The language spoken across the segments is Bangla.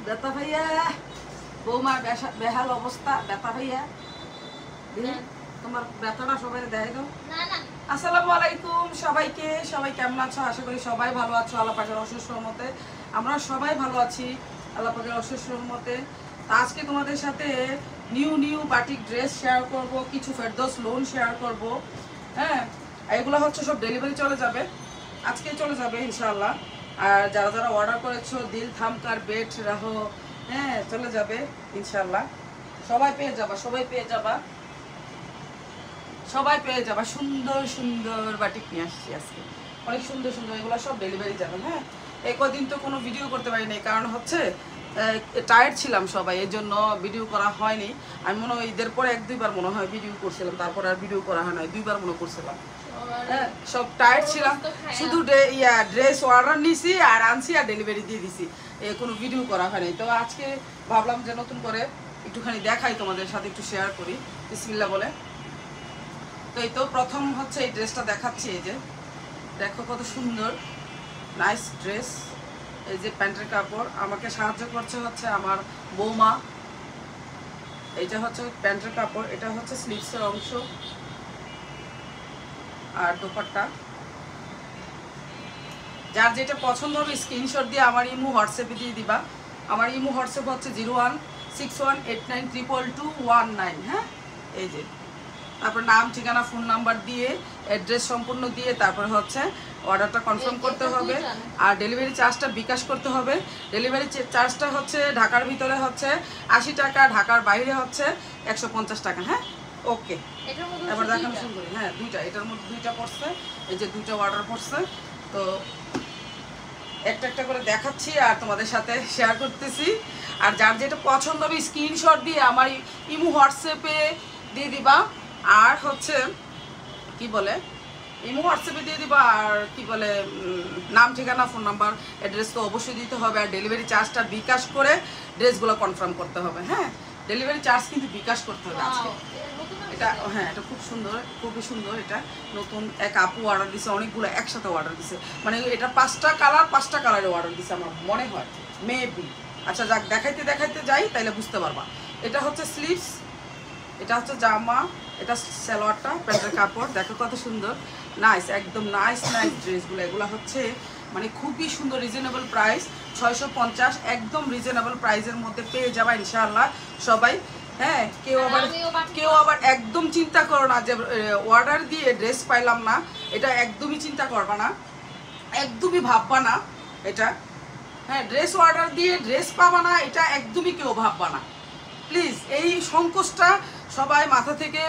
ব্যথা ভাইয়া বৌমার বেহাল অবস্থা। ব্যথা ভাইয়া তোমার ব্যথাটা সবাই দেয় দাও। আসসালামু আলাইকুম সবাইকে। সবাই কেমন আছো? আশা করি সবাই ভালো আছো আল্লাহ পাকের অশেষ রহমতে। আমরা সবাই ভালো আছি আল্লাহ পাকের অশেষ রহমতে। আজকে তোমাদের সাথে নিউ বাটিক ড্রেস শেয়ার করব, কিছু ফেরদৌস লোন শেয়ার করব। হ্যাঁ, এগুলো হচ্ছে সব ডেলিভারি চলে যাবে, আজকে চলে যাবে ইনশাআল্লাহ। আর যারা যারা অর্ডার করেছো দিল থামকার বেট রাহো, হ্যাঁ চলে যাবে ইনশাআল্লাহ। সবাই পেয়ে যাবা, সবাই পেয়ে যাবা, সবাই পেয়ে যাবা। সুন্দর সুন্দর বাটিক নিয়ে আসছি আজকে, অনেক সুন্দর সুন্দর। এগুলো সব ডেলিভারি যাবে। হ্যাঁ, এই কদিন তো কোনো ভিডিও করতে পারিনি, কারণ হচ্ছে টায়ার্ড ছিলাম সবাই, এই জন্য ভিডিও করা হয়নি। আমি মনে হয় ঈদের পরে এক দুইবার মনে হয় ভিডিও করছিলাম, তারপরে আর ভিডিও করা হয় না, দুইবার মনে করছিলাম। হ্যাঁ, সব টায়ার্ড ছিলাম, শুধু ড্রেস অর্ডার নিছি আর আনছি আর ডেলিভারি দিয়ে দিছি, কোনো ভিডিও করা হয়নি। তো আজকে ভাবলাম যে নতুন করে একটুখানি দেখাই, তোমাদের সাথে একটু শেয়ার করি বিসমিল্লাহ বলে। তো এই তো প্রথম হচ্ছে এই ড্রেসটা দেখাচ্ছি। এই যে দেখো কত সুন্দর নাইস ড্রেস। এই যে প্যান্টের কাপড়, আমাকে সাহায্য করছে হচ্ছে আমার বৌমা। এইটা হচ্ছে প্যান্টের কাপড়, এটা হচ্ছে স্লিভসের অংশ আর দোপাট্টা। যার যেটা পছন্দ হবে স্ক্রিনশট দিয়ে আমার ইমো হোয়াটসঅ্যাপে দিয়ে দিবা। আমার ইমো হোয়াটসঅ্যাপ হচ্ছে 0161892219। হ্যাঁ, এই যে তারপর নাম ঠিকানা ফোন নাম্বার দিয়ে অ্যাড্রেস সম্পূর্ণ দিয়ে তারপরে হচ্ছে অর্ডারটা কনফার্ম করতে হবে। আর ডেলিভারি চার্জটা বিকাশ করতে হবে। ডেলিভারি চার্জটা হচ্ছে ঢাকার ভিতরে হচ্ছে 80 টাকা, ঢাকার বাইরে হচ্ছে 150 টাকা। হ্যাঁ, ওকে। এবার দেখানো শুরু করি। হ্যাঁ, দুইটা, এটার মধ্যে দুইটা পড়ছে, এই যে দুইটা অর্ডার পড়ছে। তো একটা একটা করে দেখাচ্ছি আর তোমাদের সাথে শেয়ার করতেছি। আর যার যেটা পছন্দ হবে স্ক্রিনশট দিয়ে আমার ইমো হোয়াটসঅ্যাপে দিয়ে দিবা। আর হচ্ছে কি বলে, ইমো হোয়াটসঅ্যাপে দিয়ে দিবা। আর কি বলে, নাম ঠিকানা ফোন নাম্বার অ্যাড্রেস তো অবশ্যই দিতে হবে। আর ডেলিভারি চার্জটা বিকাশ করে ড্রেসগুলো কনফার্ম করতে হবে। হ্যাঁ, ডেলিভারি চার্জ কিন্তু বিকাশ করতে হবে আজকে। এটা হ্যাঁ, এটা খুব সুন্দর, খুবই সুন্দর। এটা নতুন এক আপু অর্ডার দিছে, অনেকগুলো একসাথে অর্ডার দিছে, মানে এটা 5টা কালারে অর্ডার দিছে আমার মনে হয়, মেবি। আচ্ছা যাক, দেখাইতে দেখাইতে যাই তাইলে বুঝতে পারবা। এটা হচ্ছে স্লিভস, এটা হচ্ছে জামা, এটা সালোয়ারটা, প্যান্টের কাপড়। দেখো কত সুন্দর, নাইস, একদম নাইস নাইস ড্রেসগুলো। এগুলো হচ্ছে মানে খুবই সুন্দর, রিজনেবল প্রাইস 650, একদম রিজনেবল প্রাইসের মধ্যে পেয়ে যাবা ইনশাআল্লাহ সবাই। হ্যাঁ, কেউ আবার একদম চিন্তা করো না যে অর্ডার দিয়ে ড্রেস পাইলাম না, এটা একদমই চিন্তা করবা না, একদমই ভাববা না এটা। হ্যাঁ, ড্রেস অর্ডার দিয়ে ড্রেস পাবা না, এটা একদমই কেউ ভাববা না প্লিজ। এই সংকোচটা সবাই মাথা থেকে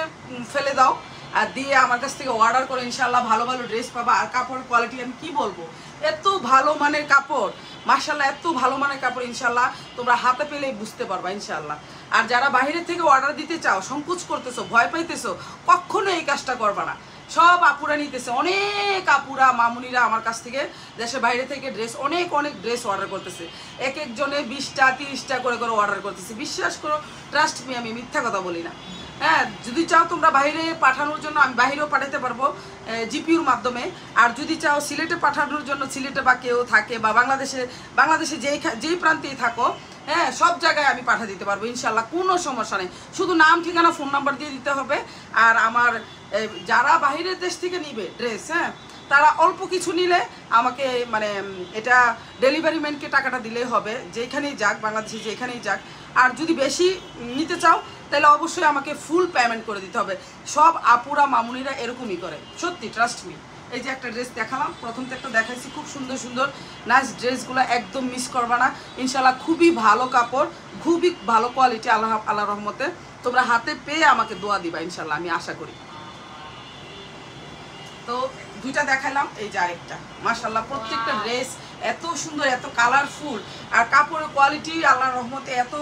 ফেলে দাও আর দিয়ে আমার কাছ থেকে অর্ডার করে ইনশাআল্লাহ ভালো ভালো ড্রেস পাবা। আর কাপড় কোয়ালিটি আমি কি বলবো, এত ভালো মানের কাপড়, মাশাআল্লাহ, এত ভালো মানের কাপড় ইনশাআল্লাহ তোমরা হাতে পেলেই বুঝতে পারবা ইনশাআল্লাহ। আর যারা বাইরে থেকে অর্ডার দিতে চাও, সংকোচ করতেছো, ভয় পাইতেছো, কখনো এই কাজটা করবা না। সব আপুরা নিতেছে, অনেক আপুরা মামুনিরা আমার কাছ থেকে দেশের বাইরে থেকে ড্রেস অনেক ড্রেস অর্ডার করতেছে। এক একজনে 20টা 30টা করে অর্ডার করতেছে। বিশ্বাস করো, ট্রাস্ট মি, আমি মিথ্যা কথা বলি না। হ্যাঁ, যদি চাও তোমরা বাইরে পাঠানোর জন্য আমি বাইরেও পাঠাতে পারবো জিপিউর মাধ্যমে। আর যদি চাও সিলেটে পাঠানোর জন্য, সিলেটে বা কেউ থাকে বা বাংলাদেশে যেই প্রান্তেই থাকো, হ্যাঁ সব জায়গায় আমি পাঠা দিতে পারবো ইনশাআল্লাহ, কোনো সমস্যা নেই। শুধু নাম ঠিকানা ফোন নাম্বার দিয়ে দিতে হবে। আর আমার যারা বাইরের দেশ থেকে নিবে ড্রেস, হ্যাঁ তারা অল্প কিছু নিলে আমাকে মানে এটা ডেলিভারি ম্যানকে টাকাটা দিলেই হবে, যেখানেই যাক, বাংলাদেশে যেখানেই যাক। আর যদি বেশি নিতে চাও তাহলে অবশ্যই আমাকে ফুল পেমেন্ট করে দিতে হবে। সব আপুরা মামুনিরা এরকমই করে, সত্যি, ট্রাস্ট মি। এই যে একটা ড্রেস দেখালাম, প্রথমতে একটা দেখাইছি, খুব সুন্দর সুন্দর নাইস ড্রেসগুলো, একদম মিস করবা না ইনশাআল্লাহ। খুবই ভালো কাপড়, খুবই ভালো কোয়ালিটি, আল্লাহ রহমতে তোমরা হাতে পেয়ে আমাকে দোয়া দিবা ইনশাআল্লাহ, আমি আশা করি। তো দুইটা দেখালাম, এই যে আরেকটা, মাশাআল্লাহ প্রত্যেকটা ড্রেস এত সুন্দর, এত কালারফুল। আর কাপড়ের কোয়ালিটি আল্লাহর রহমতে এত,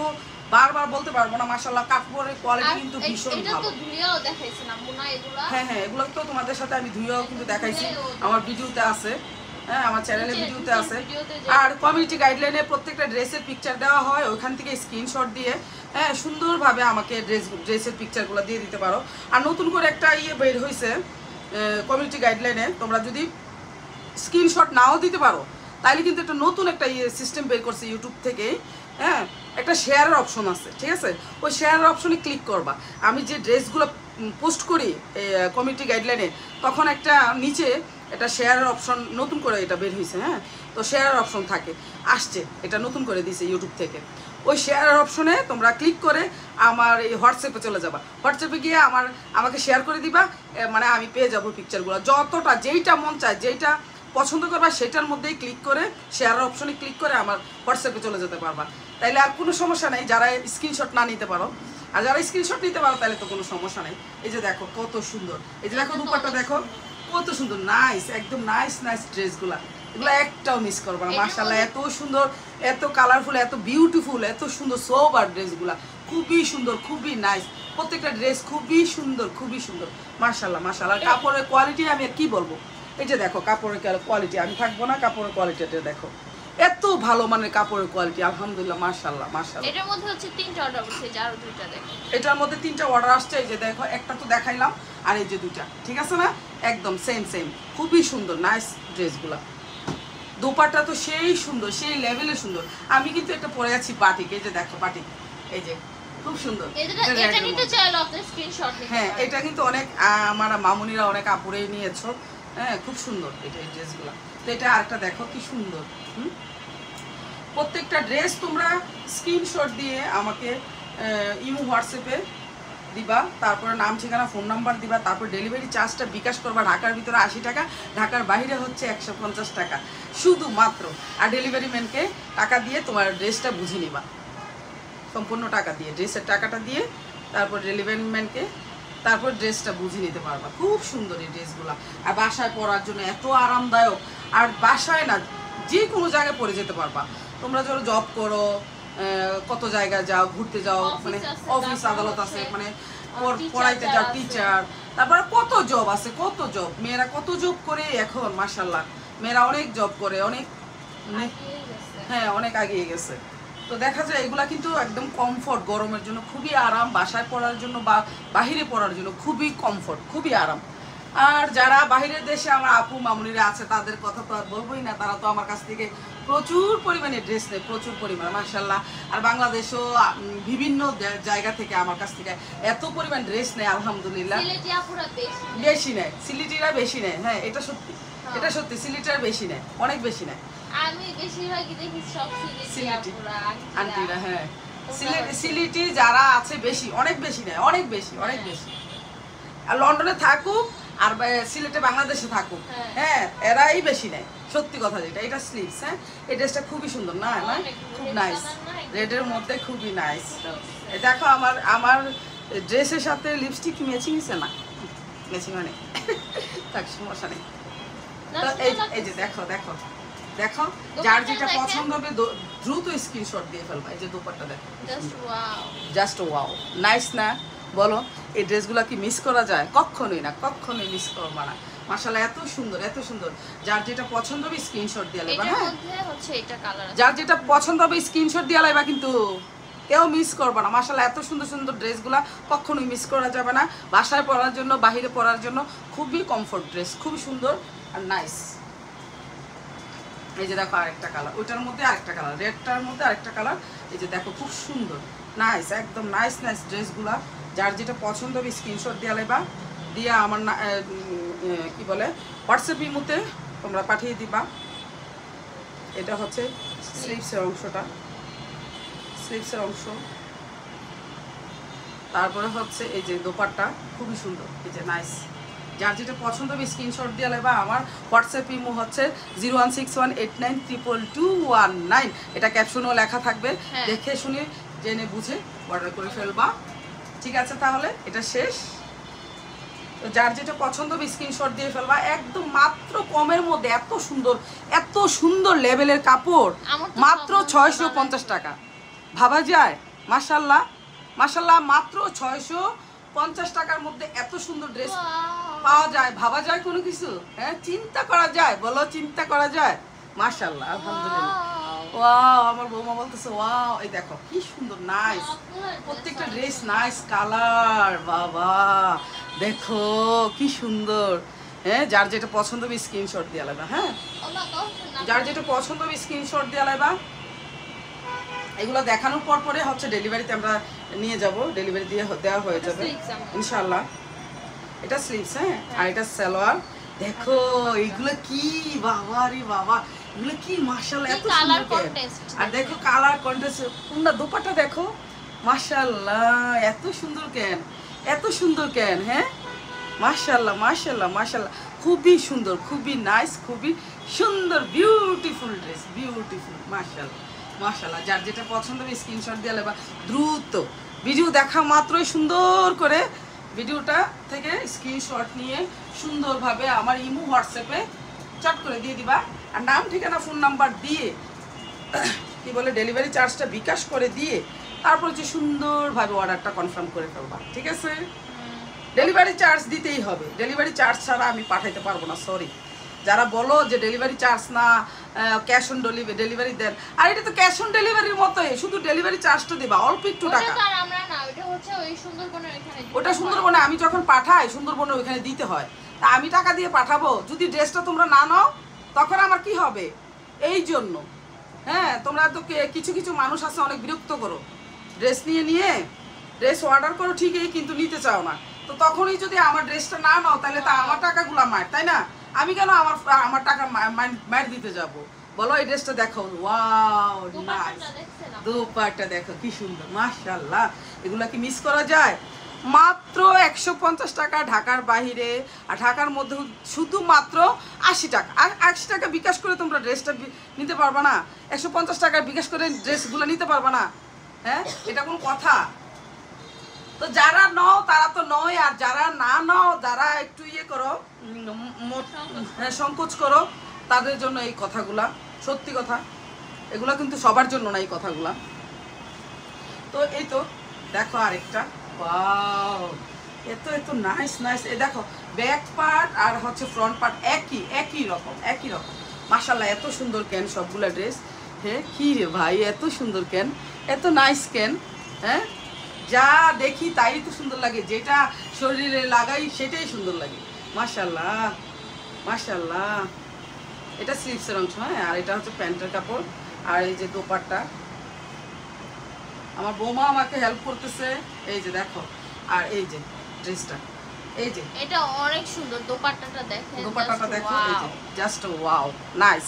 বারবার বলতে পারবো না, মাশাআল্লাহ কাপড়ের কোয়ালিটি কিন্তু ভীষণ ভালো। হ্যাঁ হ্যাঁ, এগুলো তো তোমাদের সাথে আমি ধুয়েও কিন্তু দেখাইছি, আমার ভিডিওতে আছে। হ্যাঁ, আমার চ্যানেলে ভিডিওতে আছে। আর কমিউনিটি গাইডলাইনে প্রত্যেকটা ড্রেসের পিকচার দেওয়া হয়, ওইখান থেকে স্ক্রিনশট দিয়ে হ্যাঁ সুন্দরভাবে আমাকে ড্রেসের পিকচারগুলো দিয়ে দিতে পারো। আর নতুন করে একটা বের হয়েছে কমিউনিটি গাইডলাইনে, তোমরা যদি স্ক্রিনশট নাও দিতে পারো তাইলে কিন্তু একটা নতুন একটা সিস্টেম বের করছে ইউটিউব থেকে, হ্যাঁ, একটা শেয়ারের অপশন আছে, ঠিক আছে? ওই শেয়ারের অপশনে ক্লিক করবা। আমি যে ড্রেসগুলো পোস্ট করি কমিউনিটি গাইডলাইনে, তখন একটা নিচে এটা শেয়ারের অপশন নতুন করে এটা বের হয়েছে, হ্যাঁ, তো শেয়ারের অপশন থাকে, আসছে, এটা নতুন করে দিয়েছে ইউটিউব থেকে। ওই শেয়ারের অপশনে তোমরা ক্লিক করে আমার এই হোয়াটসঅ্যাপে চলে যাবা। হোয়াটসঅ্যাপে গিয়ে আমাকে শেয়ার করে দিবা, মানে আমি পেয়ে যাবো পিকচারগুলো, যতটা যেইটা মন চায়, যেইটা পছন্দ করবা সেটার মধ্যেই ক্লিক করে শেয়ারের অপশনে ক্লিক করে আমার হোয়াটসঅ্যাপে চলে যেতে পারবা। তাইলে আর কোনো সমস্যা নেই যারা স্ক্রিনশট না নিতে পারো। আর যারা স্ক্রিনশট নিতে পারো তাহলে তো কোনো সমস্যা নেই। এই যে দেখো কত সুন্দর, এই যে দেখো দুপাট্টা দেখো কত সুন্দর, নাইস, একদম নাইস নাইস ড্রেসগুলা, এগুলো একটাও মিস করবো না। মাশাআল্লাহ, এত সুন্দর, এত কালারফুল, এত বিউটিফুল, এত সুন্দর সোবার ড্রেসগুলা, খুবই সুন্দর, খুবই নাইস, প্রত্যেকটা ড্রেস খুবই সুন্দর, খুবই সুন্দর। মাশাআল্লাহ মাশাআল্লাহ, কাপড়ের কোয়ালিটি আমি আর কি বলবো। এই যে দেখো কাপড়ের কোয়ালিটি, আমি থাকবো না, কাপড়ের কোয়ালিটিটা দেখো, এত ভালো মানের কাপড়ের কোয়ালিটি, আলহামদুলিল্লাহ, মাশাআল্লাহ মাশাআল্লাহ। এটার মধ্যে হচ্ছে 3টা অর্ডার করছে, আরো 2টা দেখো। এটার মধ্যে 3টা অর্ডার আসছে, এই যে দেখো একটা তো দেখাইলাম, আর এই যে 2টা, ঠিক আছে না, একদম সেম সেম, খুবই সুন্দর নাইস ড্রেসগুলা। দোপাট্টা তো সেই সুন্দর, সেই লেভেলে সুন্দর। আমি কিন্তু এটা পরে আছি বাটিক, এই যে দেখো বাটিক, এই যে খুব সুন্দর। এটা নিতে চাইলে আপনি স্ক্রিনশট নিতে পারেন। হ্যাঁ, এটা কিন্তু অনেক আমার মামুনিরা অনেক আপুরেই নিয়েছো, হ্যাঁ, খুব সুন্দর এটা এই ড্রেসগুলো। তো এটা আরেকটা দেখো কি সুন্দর। প্রত্যেকটা ড্রেস তোমরা স্ক্রিনশট দিয়ে আমাকে ইমো হোয়াটসঅ্যাপে দিবা, তারপরে নাম ঠিকানা ফোন নাম্বার দিবা, তারপর ডেলিভারি চার্জটা বিকাশ করবা। ঢাকার ভিতরে 80 টাকা, ঢাকার বাইরে হচ্ছে 150 টাকা শুধুমাত্র। আর ডেলিভারি ম্যানকে টাকা দিয়ে তোমার ড্রেসটা বুঝে নিবা, সম্পূর্ণ টাকা দিয়ে, ড্রেসের টাকাটা দিয়ে তারপর ডেলিভারি ম্যানকে তারপর ড্রেসটা বুঝে নিতে পারবা। খুব সুন্দর এই ড্রেসগুলো, আর বাসায় পরার জন্য এত আরামদায়ক। আর বাসায় না, যে কোনো জায়গায় পরে যেতে পারবা। তোমরা যখন জব করো, কত জায়গায় যাও, ঘুরতে যাও, মানে অফিস আদালত আছে, মানে পড়াইতে যাও, টিচার, তারপরে কত জব আছে, কত জব, মেয়েরা কত জব করে এখন, মাশাআল্লাহ, মেয়েরা অনেক জব করে, অনেক, হ্যাঁ, অনেক এগিয়ে গেছে। তো দেখা যায় এগুলা কিন্তু একদম কমফোর্ট, গরমের জন্য খুবই আরাম, বাসায় পড়ার জন্য বা বাহিরে পড়ার জন্য খুবই কমফোর্ট, খুবই আরাম। আর যারা বাহিরের দেশে আমার আপু মামুনিরা আছে, তাদের কথা তো আর বলবোই না, তারা তো আমার কাছ থেকে প্রচুর পরিমাণে ড্রেস নেয়, প্রচুর পরিমাণে, মাশাআল্লাহ। আর বাংলাদেশও বিভিন্ন জায়গা থেকে আমার কাছ থেকে এত পরিমাণ ড্রেস নেয়, আলহামদুলিল্লাহ। বেশি নেয়, সিলেটিরা বেশি নেয়, হ্যাঁ, এটা সত্যি, এটা সত্যি, সিলেটিরা বেশি নেয়, অনেক বেশি নেয়। আমি বেশিরভাগই দেখি সব সিলেটি আন্টিরা, হ্যাঁ, সিলেটি যারা আছে বেশি, অনেক বেশি নেয়, অনেক বেশি, অনেক বেশি। আর লন্ডনে থাকুক আর সিলেটে বাংলাদেশে থাকুক, হ্যাঁ, এরাই বেশি নেয়, সত্যি কথা যেটা। এটা স্লিভস, হ্যাঁ, এই ড্রেসটা খুবই সুন্দর, না না, খুব নাইস, রেডের মধ্যে খুবই নাইস। দেখো আমার ড্রেসের সাথে লিপস্টিক ম্যাচিং হয়েছে না, ম্যাচিং মানে থাক, সমস্যা নেই। তো এই যে দেখো দেখো দেখো, যার যেটা পছন্দ হবে দ্রুত স্ক্রিনশট দিয়ে ফেলবা। এই যে দোপাট্টা দেখো, জাস্ট ওয়াও, নাইস না, বলো? এই ড্রেসগুলো কি মিস করা যায়? কখনোই না, কখনোই মিস করবা না। মাশাআল্লাহ, এত সুন্দর, এত সুন্দর। যার যেটা পছন্দ হবে স্ক্রিনশট দিয়ে লাইবা, হ্যাঁ, যার যেটা পছন্দ হবে স্ক্রিনশট দিয়ে লাইবা, কিন্তু কেউ মিস করবা না। মাশাআল্লাহ, এত সুন্দর সুন্দর ড্রেসগুলা কখনোই মিস করা যাবে না। বাসায় পরার জন্য, বাহিরে পরার জন্য খুবই কমফোর্ট ড্রেস, খুবই সুন্দর আর নাইস। এই যে দেখো আরেকটা কালার, ওইটার মধ্যে আরেকটা কালার, রেডটার মধ্যে আরেকটা কালার। এই যে দেখো খুব সুন্দর, নাইস, একদম নাইস নাইস ড্রেসগুলা। যার যেটা পছন্দ হবে স্ক্রিনশট দিয়ে লাইবা, দিয়ে আমার কি বলে হোয়াটসঅ্যাপ ইমোতে তোমরা পাঠিয়ে দিবা। এটা হচ্ছে স্লিভসের অংশটা, স্লিভসের অংশ। তারপরে হচ্ছে এই যে দোপাট্টা, খুবই সুন্দর, এই যে নাইস। যার যেটা পছন্দ হবে স্ক্রিনশট দিয়ে লাইবা। আমার হোয়াটসঅ্যাপ ইমো হচ্ছে 0161892219। এটা ক্যাপশনেও লেখা থাকবে, দেখে শুনে জেনে বুঝে অর্ডার করে ফেলবা। ঠিক আছে, তাহলে এটা শেষ। তো যার যেটা পছন্দ হবে স্ক্রিনশট দিয়ে ফেলবা। একদম মাত্র কমের মধ্যে এত সুন্দর, এত সুন্দর লেভেলের কাপড়, মাত্র 650 টাকা। ভাবা যায়? মাশাআল্লাহ মাশাআল্লাহ, মাত্র 650 টাকার মধ্যে এত সুন্দর ড্রেস পাওয়া যায়। ভাবা যায় কোনো কিছু? হ্যাঁ, চিন্তা করা যায়, বলো, চিন্তা করা যায়? মাশাআল্লাহ, আলহামদুলিল্লাহ। ওয়াও, আমার বৌমা বলতেছে ওয়াও, এই দেখো কি সুন্দর, নাইস, প্রত্যেকটা ড্রেস নাইস কালার। বাবা দেখো কি সুন্দর। হ্যাঁ, যার যেটা পছন্দ হবে স্ক্রিনশট দিয়ে আলাদা। হ্যাঁ, যার যেটা পছন্দ হবে স্ক্রিনশট দিয়ে লাইবা। এগুলো দেখানোর পর পরে হচ্ছে ডেলিভারিতে আমরা নিয়ে যাব, ডেলিভারি দিয়ে দেওয়া হয়ে যাবে ইনশাআল্লাহ। এটা স্লিভস, হ্যাঁ, আর এটা সালোয়ার। দেখো এগুলো কি, বাবা রে বাবা, এগুলো কি মাশাআল্লাহ, এত সুন্দর কেন। আর দেখো কালার কন্ট্রাস্ট, তোমরা দোপাট্টা দেখো মাশাআল্লাহ, এত সুন্দর কেন, এত সুন্দর কেন, হ্যাঁ মাশাআল্লাহ মাশাআল্লাহ মাশাআল্লাহ, খুবই সুন্দর, খুবই নাইস, খুবই সুন্দর, বিউটিফুল ড্রেস, বিউটিফুল, মাশাআল্লাহ মাশাআল্লাহ। যার যেটা পছন্দ হবে স্ক্রিনশট দিয়ে নেবা দ্রুত। ভিডিও দেখা মাত্রই সুন্দর করে ভিডিওটা থেকে স্ক্রিনশট নিয়ে সুন্দরভাবে আমার ইমো হোয়াটসঅ্যাপে চট করে দিয়ে দিবা। আর নাম ঠিকানা ফোন নাম্বার দিয়ে কি বলে ডেলিভারি চার্জটা বিকাশ করে দিয়ে তারপর হচ্ছে সুন্দরভাবে অর্ডারটা কনফার্ম করে ফেলবা, ঠিক আছে? ডেলিভারি চার্জ দিতেই হবে, ডেলিভারি চার্জ ছাড়া আমি পাঠাইতে পারবো না, সরি। যারা বলো যে ডেলিভারি চার্জ না, ক্যাশ অন ডেলিভারি দেন, আর এটা তো ক্যাশ অন ডেলিভারির মতোই, শুধু ডেলিভারি চার্জটা দিবা অল্প একটু টাকা। ওটা সুন্দরবনে আমি যখন পাঠাই, সুন্দরবনে ওইখানে দিতে হয়, তা আমি টাকা দিয়ে পাঠাবো, যদি ড্রেসটা তোমরা না নাও তখন আমার কি হবে? এই জন্য, হ্যাঁ, তোমরা তো কিছু কিছু মানুষ আছে অনেক বিরক্ত করো, ড্রেস নিয়ে ড্রেস অর্ডার করো ঠিকই কিন্তু নিতে চাও না, তো তখনই যদি আমার ড্রেসটা না নাও তাহলে তো আমার টাকাগুলো মার, তাই না? আমি কেন আমার টাকা মার দিতে যাব? বলো এই ড্রেসটা দেখো, ওয়াও নাইস, দোপাট্টা দেখো কি সুন্দর, মাশাআল্লাহ। এগুলা কি মিস করা যায়? মাত্র 150 টাকা ঢাকার বাইরে, আর ঢাকার মধ্যে শুধুমাত্র 80 টাকা। 80 টাকা বিকাশ করে তোমরা ড্রেসটা নিতে পারবা না? 150 টাকা বিকাশ করে ড্রেসগুলো নিতে পারবা না? হ্যাঁ, এটা কোন কথা? তো যারা নাও তারা তো নয়, আর যারা না নাও, যারা একটু ইয়ে করো, সংকোচ করো, তাদের জন্য এই কথাগুলা সত্যি কথা, এগুলা কিন্তু সবার জন্য না এই কথাগুলা। তো এই তো দেখো আরেকটা, ওয়াও, এত নাইস নাইস। এই দেখো ব্যাক পার্ট আর হচ্ছে ফ্রন্ট পার্ট একই রকম মাশাআল্লাহ, এত সুন্দর কেন সবগুলা ড্রেস। হ্যাঁ কি রে ভাই, এত সুন্দর কেন, এত নাইস কেন, হ্যাঁ যা দেখি তাই তো সুন্দর লাগে, যেটা শরীরে লাগাই সেটাই সুন্দর লাগে, মাশাআল্লাহ মাশাআল্লাহ। এটা স্লিভসের অংশ, হ্যাঁ, আর এটা হচ্ছে প্যান্টের কাপড়, আর এই যে দোপাট্টা। আমার বৌমা আমাকে হেল্প করতেছে, এই যে দেখো, আর এই যে ড্রেসটা, এই যে এটা অনেক সুন্দর, দোপাট্টাটা দেখেন, দোপাট্টাটা দেখো, এই যে জাস্ট ওয়াও নাইস,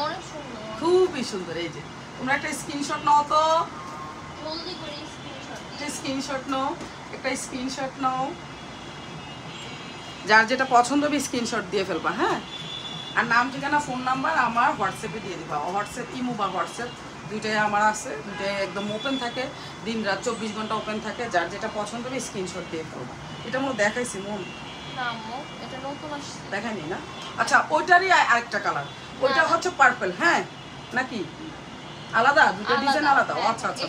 অনেক সুন্দর, খুবই সুন্দর। এই যে তোমরা একটা স্ক্রিনশট নাও তো, জলদি করে স্ক্রিনশট নাও, একটা স্ক্রিনশট নাও, যার যেটা পছন্দ হবে স্ক্রিনশট দিয়ে ফেলবা, হ্যাঁ। আর নাম ঠিকানা ফোন নাম্বার আমার হোয়াটসঅ্যাপে দিয়ে দিবা, হোয়াটসঅ্যাপ ইমো বা হোয়াটসঅ্যাপ দুইটাই আমার আছে, দুইটাই একদম ওপেন থাকে, দিন রাত 24 ঘন্টা ওপেন থাকে। যার যেটা পছন্দ হবে স্ক্রিনশট দিয়ে ফেলবা। এটা মনে দেখাইছি মন, দেখায়নি না? আচ্ছা, ওইটারই আরেকটা কালার, ওইটা হচ্ছে পার্পল, হ্যাঁ নাকি আলাদা? দুটো ডিজাইন আলাদা? আচ্ছা আচ্ছা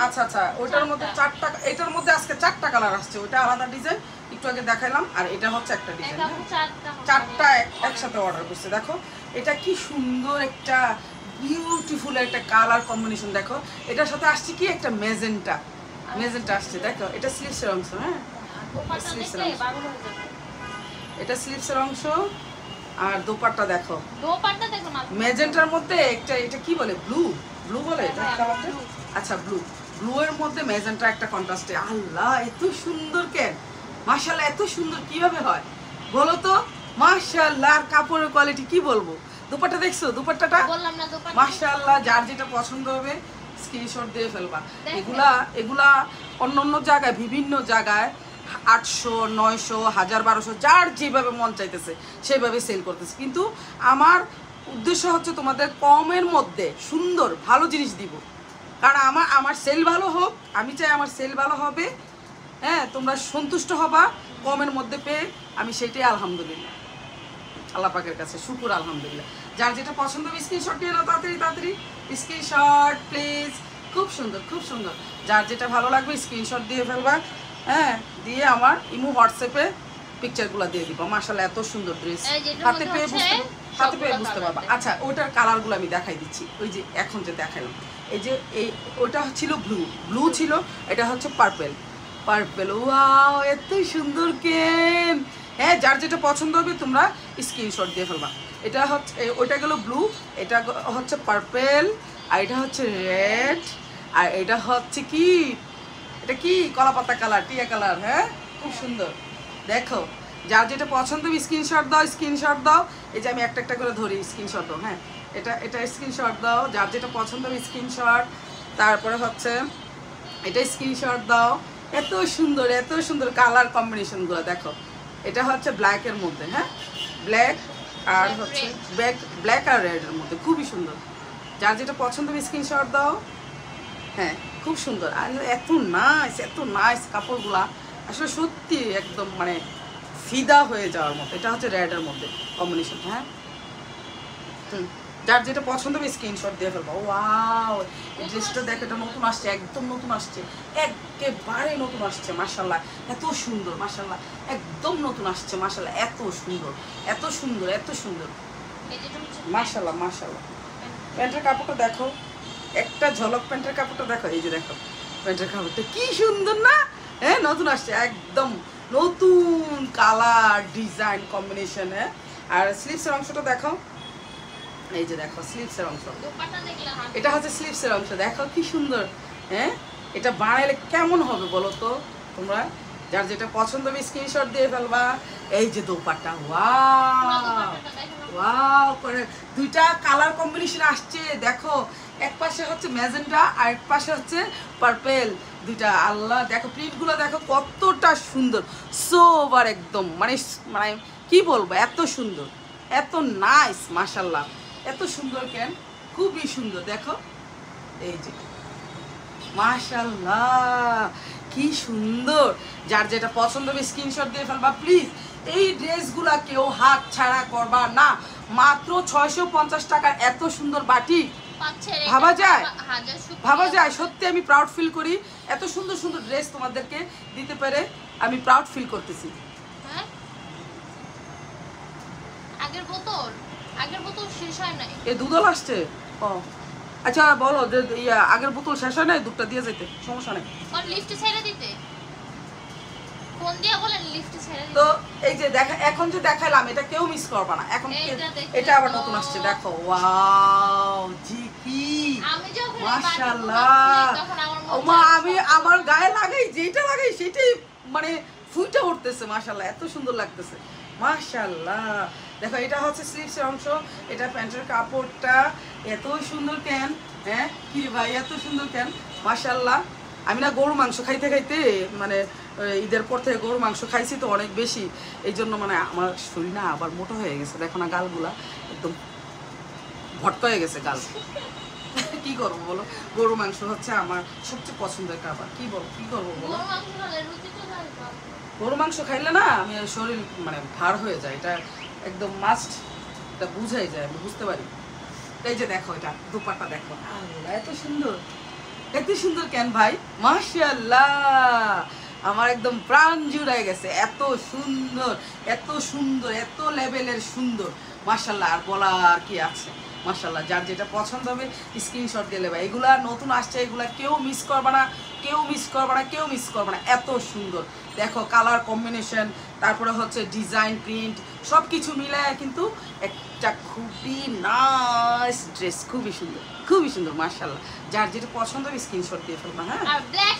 আচ্ছা আচ্ছা, ওইটার মধ্যে 4টা, এটার মধ্যে আজকে 4টা কালার আসছে, ওইটা আলাদা ডিজাইন, একটু আগে দেখাইলাম, আর এটা হচ্ছে একটা ডিজাইন, 4টা একসাথে অর্ডার করছে। দেখো এটা কি সুন্দর একটা বিউটিফুল একটা কালার কম্বিনেশন, দেখো এটার সাথে আসছে কি একটা মেজেন্টা আসছে, দেখো এটা স্লিভসের অংশ, হ্যাঁ এটা স্লিভসের অংশ, আর দোপাট্টা দেখো, মেজেন্টার মধ্যে একটা, এটা কি বলে, ব্লু বলে এটা কালারটা, আচ্ছা ব্লু এর মধ্যে মেজেন্টা একটা কন্ট্রাস্টে। আল্লাহ এত সুন্দর কেন, মাশাআল্লাহ এত সুন্দর কিভাবে হয় বলো তো, মাশাআল্লাহ। আর কাপড়ের কোয়ালিটি কি বলবো, দোপাট্টা দেখছো, দোপাট্টাটা মাশাআল্লাহ। যার যেটা পছন্দ হবে স্ক্রিনশট দিয়ে ফেলবা। এগুলা অন্য জায়গায়, বিভিন্ন জায়গায় 800, 900, 1000, 1200 যার যেভাবে মন চাইতেছে সেইভাবে সেল করতেছে, কিন্তু আমার উদ্দেশ্য হচ্ছে তোমাদের কমের মধ্যে সুন্দর ভালো জিনিস দিব, কারণ আমার সেল ভালো হোক, আমি চাই আমার সেল ভালো হবে, হ্যাঁ, তোমরা সন্তুষ্ট হবা কমের মধ্যে পেয়ে, আমি সেটাই আলহামদুলিল্লাহ, আল্লাহ পাকের কাছে শুকুর আলহামদুলিল্লাহ। যার যেটা পছন্দ হবে স্ক্রিনশট নিয়ে নাও, তাড়াতাড়ি স্ক্রিনশট প্লিজ, খুব সুন্দর। যার যেটা ভালো লাগবে স্ক্রিনশট দিয়ে ফেলবা, হ্যাঁ, দিয়ে আমার ইমো হোয়াটসঅ্যাপে পিকচারগুলো দিয়ে দিবা। মাশাআল্লাহ এত সুন্দর ড্রেস, হাতে পেয়ে বুঝতে পারবা। আচ্ছা, ওটার কালারগুলো আমি দেখাই দিচ্ছি, ওই যে এখন যে দেখালাম, এই যে ওটা ছিল ব্লু ছিল, এটা হচ্ছে পার্পল, ওয়াও এত সুন্দর কেন, হ্যাঁ, যার যেটা পছন্দ হবে তোমরা স্ক্রিনশট দিয়ে ফেলবা। এটা হচ্ছে ওইটা গেল ব্লু, এটা হচ্ছে পার্পেল, আর এটা হচ্ছে রেড, আর এটা হচ্ছে কি, এটা কি কলা পাতা কালার, টিয়া কালার। হ্যাঁ, খুব সুন্দর। দেখো, যার যেটা পছন্দ স্ক্রিনশট দাও, স্ক্রিনশট দাও। এই যে আমি একটা একটা করে ধরি, স্ক্রিনশট দাও। হ্যাঁ, এটা স্ক্রিনশট দাও, যার যেটা পছন্দ স্ক্রিনশট। তারপরে হচ্ছে এটা স্ক্রিনশট দাও। এত সুন্দর কালার কম্বিনেশনগুলো দেখো। এটা হচ্ছে ব্ল্যাকের মধ্যে, হ্যাঁ, ব্ল্যাক আর হচ্ছে ব্ল্যাক আর রেডের মধ্যে, খুবই সুন্দর। যার যেটা পছন্দ স্ক্রিনশট দাও। হ্যাঁ, খুব সুন্দর। আর এত নাইস কাপড়গুলা, আসলে সত্যি একদম মানে ফিদা হয়ে যাওয়ার মতো। এটা হচ্ছে রেডের মধ্যে কম্বিনেশন। হ্যাঁ, যার যেটা পছন্দ হবে স্ক্রিনশট দিয়ে ফেলবো। ওয়াও, এই ড্রেসটা দেখো, এটা নতুন আসছে, একদম নতুন আসছে, একেবারে নতুন আসছে। মাশাআল্লাহ, এত সুন্দর, মাশাআল্লাহ, একদম নতুন আসছে। মাশাআল্লাহ, এত সুন্দর মাশাআল্লাহ। প্যান্টের কাপড়টা দেখো, একটা ঝলক প্যান্টের কাপড়টা দেখো। এই যে দেখো প্যান্টের কাপড়টা কি সুন্দর না? হ্যাঁ, নতুন আসছে, একদম নতুন কালার ডিজাইন কম্বিনেশনে। আর স্লিভসের অংশটা দেখো, এই যে দেখো স্লিভসের অংশ, এটা হচ্ছে স্লিভসের অংশ। দেখো কি সুন্দর। হ্যাঁ, এটা বানাইলে কেমন হবে বলো তো তোমরা? যার যেটা পছন্দ হবে স্ক্রিনশট দিয়ে ফেলবা। এই যে দোপাট্টা, ওয়াও করে দুইটা কালার কম্বিনেশন আসছে। দেখো, এক পাশে হচ্ছে ম্যাজেন্টা আর এক পাশে হচ্ছে পার্পেল, দুইটা। আল্লাহ, দেখো প্রিন্টগুলো দেখো কতটা সুন্দর, সোবার একদম মানে মানে কি বলবো, এত সুন্দর, এত নাইস। মাশাআল্লাহ, এত সুন্দর কেন, খুবই সুন্দর। দেখো, এই যে মাশাআল্লাহ, কি সুন্দর। যার যেটা পছন্দ হবে স্ক্রিনশট দিয়ে ফেলবা প্লিজ। এই ড্রেসগুলা কেউ হাত ছাড়া করবা না। মাত্র 650 টাকার এত সুন্দর বাটিক ভাবা যায়। সত্যি আমি প্রাউড ফিল করি, এত সুন্দর ড্রেস তোমাদেরকে দিতে পেরে আমি প্রাউড ফিল করতেছি। আগের বোতল শেষ হয় নাই, এই দুধল আসছে। ও আচ্ছা, বলো যে আগের বোতল শেষ হয় নাই, দুধটা দিয়ে যেতে সমস্যা নেই। লিফটে ছেড়ে দিতে ফোন দিয়া বলেন, লিফটে ছেড়ে দিতে। তো এই যে দেখা, এখন যে দেখাইলাম, এটা কেউ মিস করবে না। এখন এটা আবার নতুন আসছে, দেখো। ওয়াও, জি কি মাশাআল্লাহ। ওমা, আমি আমার গায়ে লাগাই, যেটা লাগাই সেটাই মানে ফুইটা উঠতেছে। মাশাআল্লাহ, এত সুন্দর লাগতেছে। মাশাআল্লাহ, দেখো এটা হচ্ছে স্লিভসের অংশ, এটা প্যান্টের কাপড়টা এত সুন্দর কেন। হ্যাঁ, কি ভাই, এত সুন্দর কেন? মাশাআল্লাহ, আমি না গরু মাংস খাইতে খাইতে মানে ঈদের পর থেকে গরু মাংস খাইছি তো অনেক বেশি, এই জন্য মানে আমার শরীর না আবার মোটা হয়ে গেছে। দেখো না, গালগুলা একদম ভটকা হয়ে গেছে গাল। কি করবো বলো, গরু মাংস হচ্ছে আমার সবচেয়ে পছন্দের খাবার। কি করবো বলো, গরু মাংস খাইলে না আমি শরীর মানে ভার হয়ে যায়, এটা একদম মাস্ট, এটা বুঝাই যায়, আমি বুঝতে পারি। এই যে দেখো, এটা দুপাট্টা দেখো, এত সুন্দর কেন ভাই? মাশাআল্লাহ, আমার একদম প্রাণ জুড়াই গেছে। এত সুন্দর, এত লেভেলের সুন্দর। মাশাআল্লাহ, আর বলার কি আছে। মাশাআল্লাহ, যার যেটা পছন্দ হবে স্ক্রিনশট দিয়ে নেবে। এগুলা নতুন আসছে, এগুলা কেউ মিস করবে না, এত সুন্দর। দেখো কালার কম্বিনেশন, তারপরে হচ্ছে ডিজাইন, প্রিন্ট, সব কিছু মিলায় কিন্তু একটা খুবই নাইস ড্রেস, খুবই সুন্দর। মাশাআল্লাহ, যার যেটা পছন্দ হবে স্ক্রিনশট দিয়ে ফেলবা। হ্যাঁ, আর ব্ল্যাক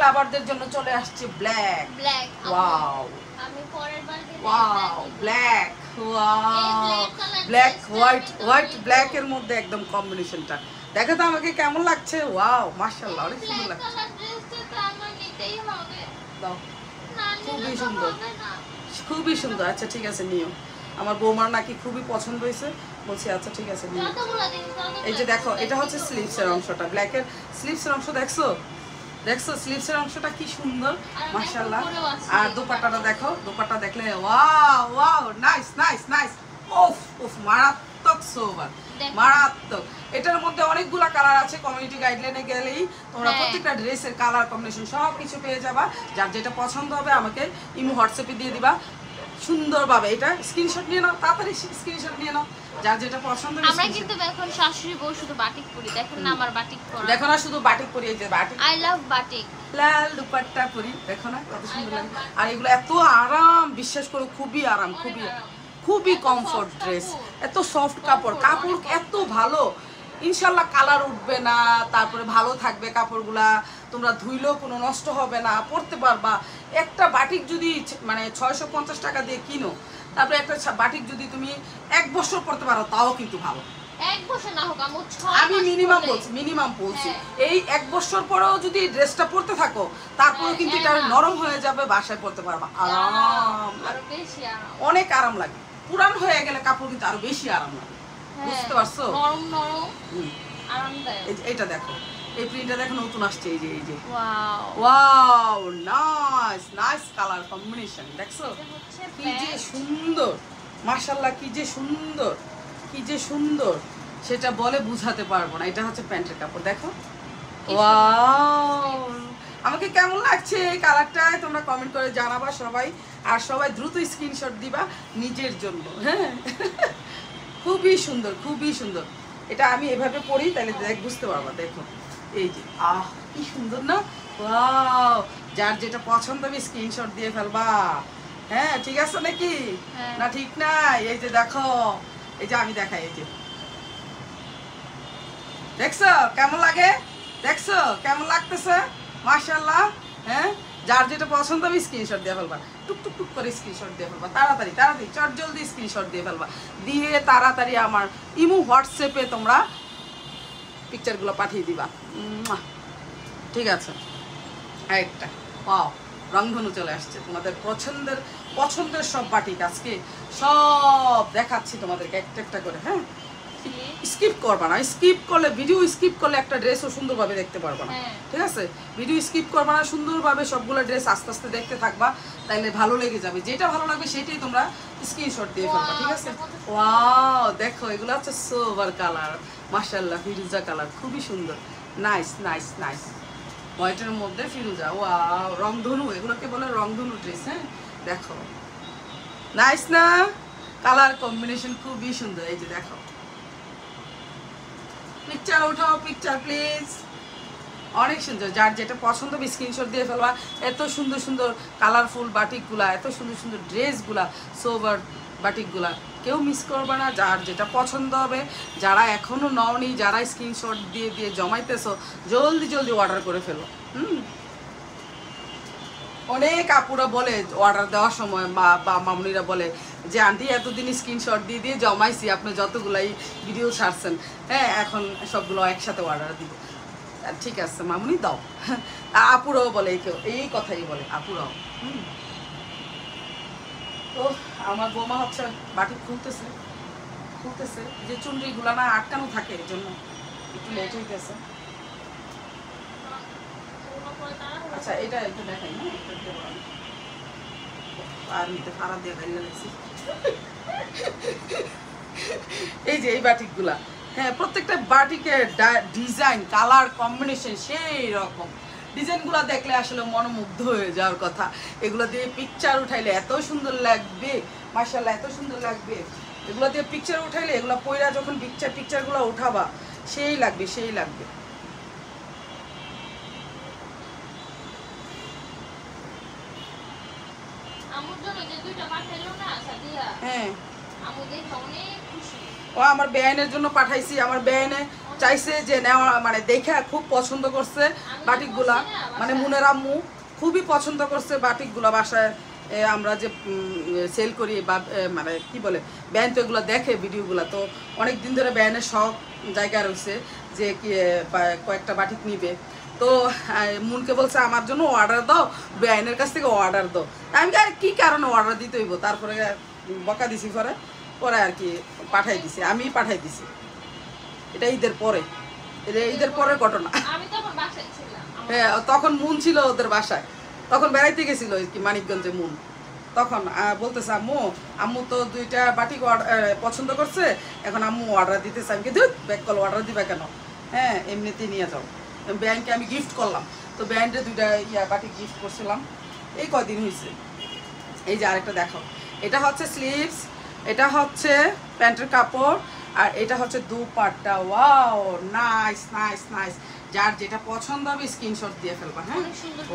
লাভারদের জন্য চলে আসছে ব্ল্যাক। ওয়াও, আমি পরের বার ব্ল্যাক, ব্ল্যাক হোয়াইট ব্ল্যাক এর মধ্যে একদম কম্বিনেশনটা দেখো তো আমাকে কেমন লাগছে। ওয়াও, মাশাআল্লাহ, অনেক সুন্দর লাগছে। দাও, খুবই সুন্দর। আচ্ছা ঠিক আছে, নিও। আমার বৌমার নাকি খুবই পছন্দ হয়েছে, বলছি আচ্ছা ঠিক আছে নিও। এই যে দেখো, এটা হচ্ছে স্লিভসের অংশটা, ব্ল্যাকের স্লিভসের অংশ। দেখছো স্লিভসের অংশটা কি সুন্দর, মাশাআল্লাহ। আর দোপাট্টাটা দেখো, দোপাট্টা দেখলে ওয়াও, নাইস। ওফ, মারাত্মক সোবার, মারাত্মক। এটার মধ্যে অনেকগুলা কালার আছে, কমিউনিটি গাইডলাইনে গেলেই তোমরা প্রত্যেকটা ড্রেসের কালার কম্বিনেশন সব কিছু পেয়ে যাবা। যার যেটা পছন্দ হবে আমাকে ইমো হোয়াটসঅ্যাপে দিয়ে দিবা সুন্দরভাবে। এটা স্ক্রিনশট নিয়ে নাও, তাড়াতাড়ি স্ক্রিনশট নিয়ে নাও, যার যেটা পছন্দ। আমরা কিন্তু এখন শাশুড়ি বউ শুধু বাটিক পরি, দেখেন না আমার বাটিক পরা, দেখো না শুধু বাটিক পরি। এই যে বাটিক, আই লাভ বাটিক, লাল দুপাট্টা পরি, দেখো না কত সুন্দর লাগে। আর এগুলো এত আরাম, বিশ্বাস করো, খুবই আরাম। খুবই কমফোর্ট ড্রেস, এত সফট কাপড়, কাপড় এত ভালো, ইনশাল্লাহ কালার উঠবে না, তারপরে ভালো থাকবে কাপড়গুলা, তোমরা ধুইলেও কোনো নষ্ট হবে না, পরতে পারবা। একটা বাটিক যদি মানে 650 টাকা দিয়ে কিনো, তারপরে একটা বাটিক যদি তুমি 1 বছর পরতে পারো তাও কিন্তু ভালো। 1 বছর না হোক আমি মিনিমাম বলছি এই 1 বছর পরেও যদি ড্রেসটা পরতে থাকো তারপরেও কিন্তু এটা নরম হয়ে যাবে, বাসায় পরতে পারবা, আরাম, আরো বেশি আরাম, অনেক আরাম লাগে। পুরান হয়ে গেলে কাপড় কিন্তু আরো বেশি আরাম লাগে, বুঝতে পারছো? নরম নরম আরামদায়ক। এইটা দেখো, এই প্রিন্টটা দেখো নতুন আসছে, এই যে wow wow, nice colour combination, দেখছো কি যে প্যান্ট। সুন্দর, মাশাআল্লাহ কি যে সুন্দর সেটা বলে বুঝাতে পারবো না। এটা হচ্ছে প্যান্টের কাপড়, দেখো ওয়াও, আমাকে কেমন লাগছে এই কালারটায় তোমরা কমেন্ট করে জানাবা সবাই, আর সবাই দ্রুত স্ক্রিনশট দিবা নিজের জন্য। হ্যাঁ, খুবই সুন্দর। এটা আমি এভাবে পরি তাহলে বুঝতে পারবা, দেখো এই যে কি সুন্দর না, ওয়াও, যার যেটা পছন্দ হবে স্ক্রিনশট দিয়ে ফেলবা। হ্যাঁ, ঠিক আছে নাকি না ঠিক নাই? এই যে দেখো, এই যে আমি দেখাই, এই যে দেখছো কেমন লাগে, দেখছো কেমন লাগতেছে, মাশাআল্লাহ। হ্যাঁ, যার যেটা পছন্দ হবে স্ক্রিনশট দিয়ে ফেলবা, টুক করে স্ক্রিনশট দিয়ে ফেলবা, তাড়াতাড়ি চট জলদি স্ক্রিনশট দিয়ে ফেলবা, দিয়ে তাড়াতাড়ি আমার ইমো হোয়াটসঅ্যাপে তোমরা পিকচারগুলো পাঠিয়ে দিবা। ঠিক আছে, একটা পাও রংধনু চলে আসছে, তোমাদের পছন্দের সব বাটিক আজকে সব দেখাচ্ছি তোমাদেরকে একটা করে। হ্যাঁ, স্কিপ করবা না, ভিডিও স্কিপ করলে একটা ড্রেসও সুন্দরভাবে দেখতে পারবা না। ঠিক আছে, ভিডিও স্কিপ করবা না, সুন্দরভাবে সবগুলো ড্রেস আস্তে আস্তে দেখতে থাকবা, তাইলে ভালো লেগে যাবে। যেটা ভালো লাগবে সেটাই তোমরা স্ক্রিনশট দিয়ে ফেলবা। ঠিক আছে, ওয়াও, দেখো এগুলো হচ্ছে সোবার কালার, মাশাআল্লাহ, ফিরোজা কালার, খুবই সুন্দর, নাইস। হোয়াইটের মধ্যে ফিরোজা, ওয়াও, রংধনু, এগুলোকে বলে রংধনু ড্রেস। হ্যাঁ, দেখো নাইস না, কালার কম্বিনেশন খুবই সুন্দর। এই যে দেখো, পিকচার উঠাও, পিকচার প্লিজ, অনেক সুন্দর। যার যেটা পছন্দ হবে স্ক্রিনশট দিয়ে ফেলবা। এত সুন্দর কালারফুল বাটিকগুলা, এত সুন্দর ড্রেসগুলা, সোবার বাটিকগুলা কেউ মিস করবে না। যার যেটা পছন্দ হবে, যারা এখনো নওনি, যারা স্ক্রিনশট দিয়ে জমাইতেছো, জলদি অর্ডার করে ফেলো। অনেক আপুরা বলে অর্ডার দেওয়ার সময়, বা মামুনিরা বলে যে আন্টি এতদিন স্ক্রিনশট দিয়ে জমাইছি, আপনি যতগুলাই ভিডিও ছাড়ছেন, হ্যাঁ এখন সবগুলো একসাথে অর্ডার দিব। ঠিক আছে মামুনি, দাও। আপুরাও বলে, কেউ এই কথাই বলে, আপুরাও। তো আমার বৌমা হচ্ছে বাটি খুলতেছে, যে চুনরিগুলা না আটকানো থাকে, এর জন্য একটু লেট হইতেছে। আচ্ছা, এটা একটু দেখাই না, আর নিতে ফাড়া দিয়ে গাইলা লাগছি। এই যে এই বাটিকগুলা, হ্যাঁ, প্রত্যেকটা বাটিকের ডিজাইন, কালার কম্বিনেশন সেই রকম। ডিজাইনগুলো দেখলে আসলে মনোমুগ্ধ হয়ে যাওয়ার কথা। এগুলো দিয়ে পিকচার উঠাইলে এত সুন্দর লাগবে, মাশাআল্লাহ, এত সুন্দর লাগবে। এগুলো দিয়ে পিকচার উঠাইলে, এগুলো পয়রা যখন পিকচারগুলো উঠাবা, সেই লাগবে। হ্যাঁ, ও আমার বেআইনের জন্য পাঠাইছি। আমার বেআইনে চাইছে যে নেওয়া, মানে দেখা খুব পছন্দ করছে বাটিকগুলা, মানে মুনের আম্মু খুবই পছন্দ করছে বাটিকগুলা। বাসায় আমরা যে সেল করি, বা মানে কি বলে, বেআইন তো এগুলো দেখে ভিডিওগুলো, তো অনেক দিন ধরে বেআইনের সব জায়গায় রয়েছে যে কয়েকটা বাটিক নিবে। তো মুনকে বলছে আমার জন্য অর্ডার দাও, বেআইনের কাছ থেকে অর্ডার দাও। আমি কি কারণে অর্ডার দিতে হইব, তারপরে বকা দিছি, পরে আর কি আমি পাঠাই দিছি। এটা ঈদের পরের ঘটনা। হ্যাঁ, তখন মুন ছিল ওদের বাসায়, তখন বেড়াইতে গেছিল কি মানিকগঞ্জে মুন। তখন বলতেছে আম্মু তো 2টা বাটিক পছন্দ করছে, এখন আম্মু অর্ডার দিতেছে। আমি কি ব্যাক কল অর্ডার দিবা কেন, হ্যাঁ এমনিতেই নিয়ে যাও। ব্যাংকে আমি গিফট করলাম, তো ব্যান্ডে 2টা বাটিক গিফট করছিলাম, এই কয়দিন হয়েছে। এই যে আরেকটা দেখো, এটা হচ্ছে স্লিভস, এটা হচ্ছে প্যান্টের কাপড়, আর এটা হচ্ছে দুপাট্টা। Wow, nice. যার যেটা পছন্দ হবে স্ক্রিনশট দিয়ে ফেলবা। হ্যাঁ,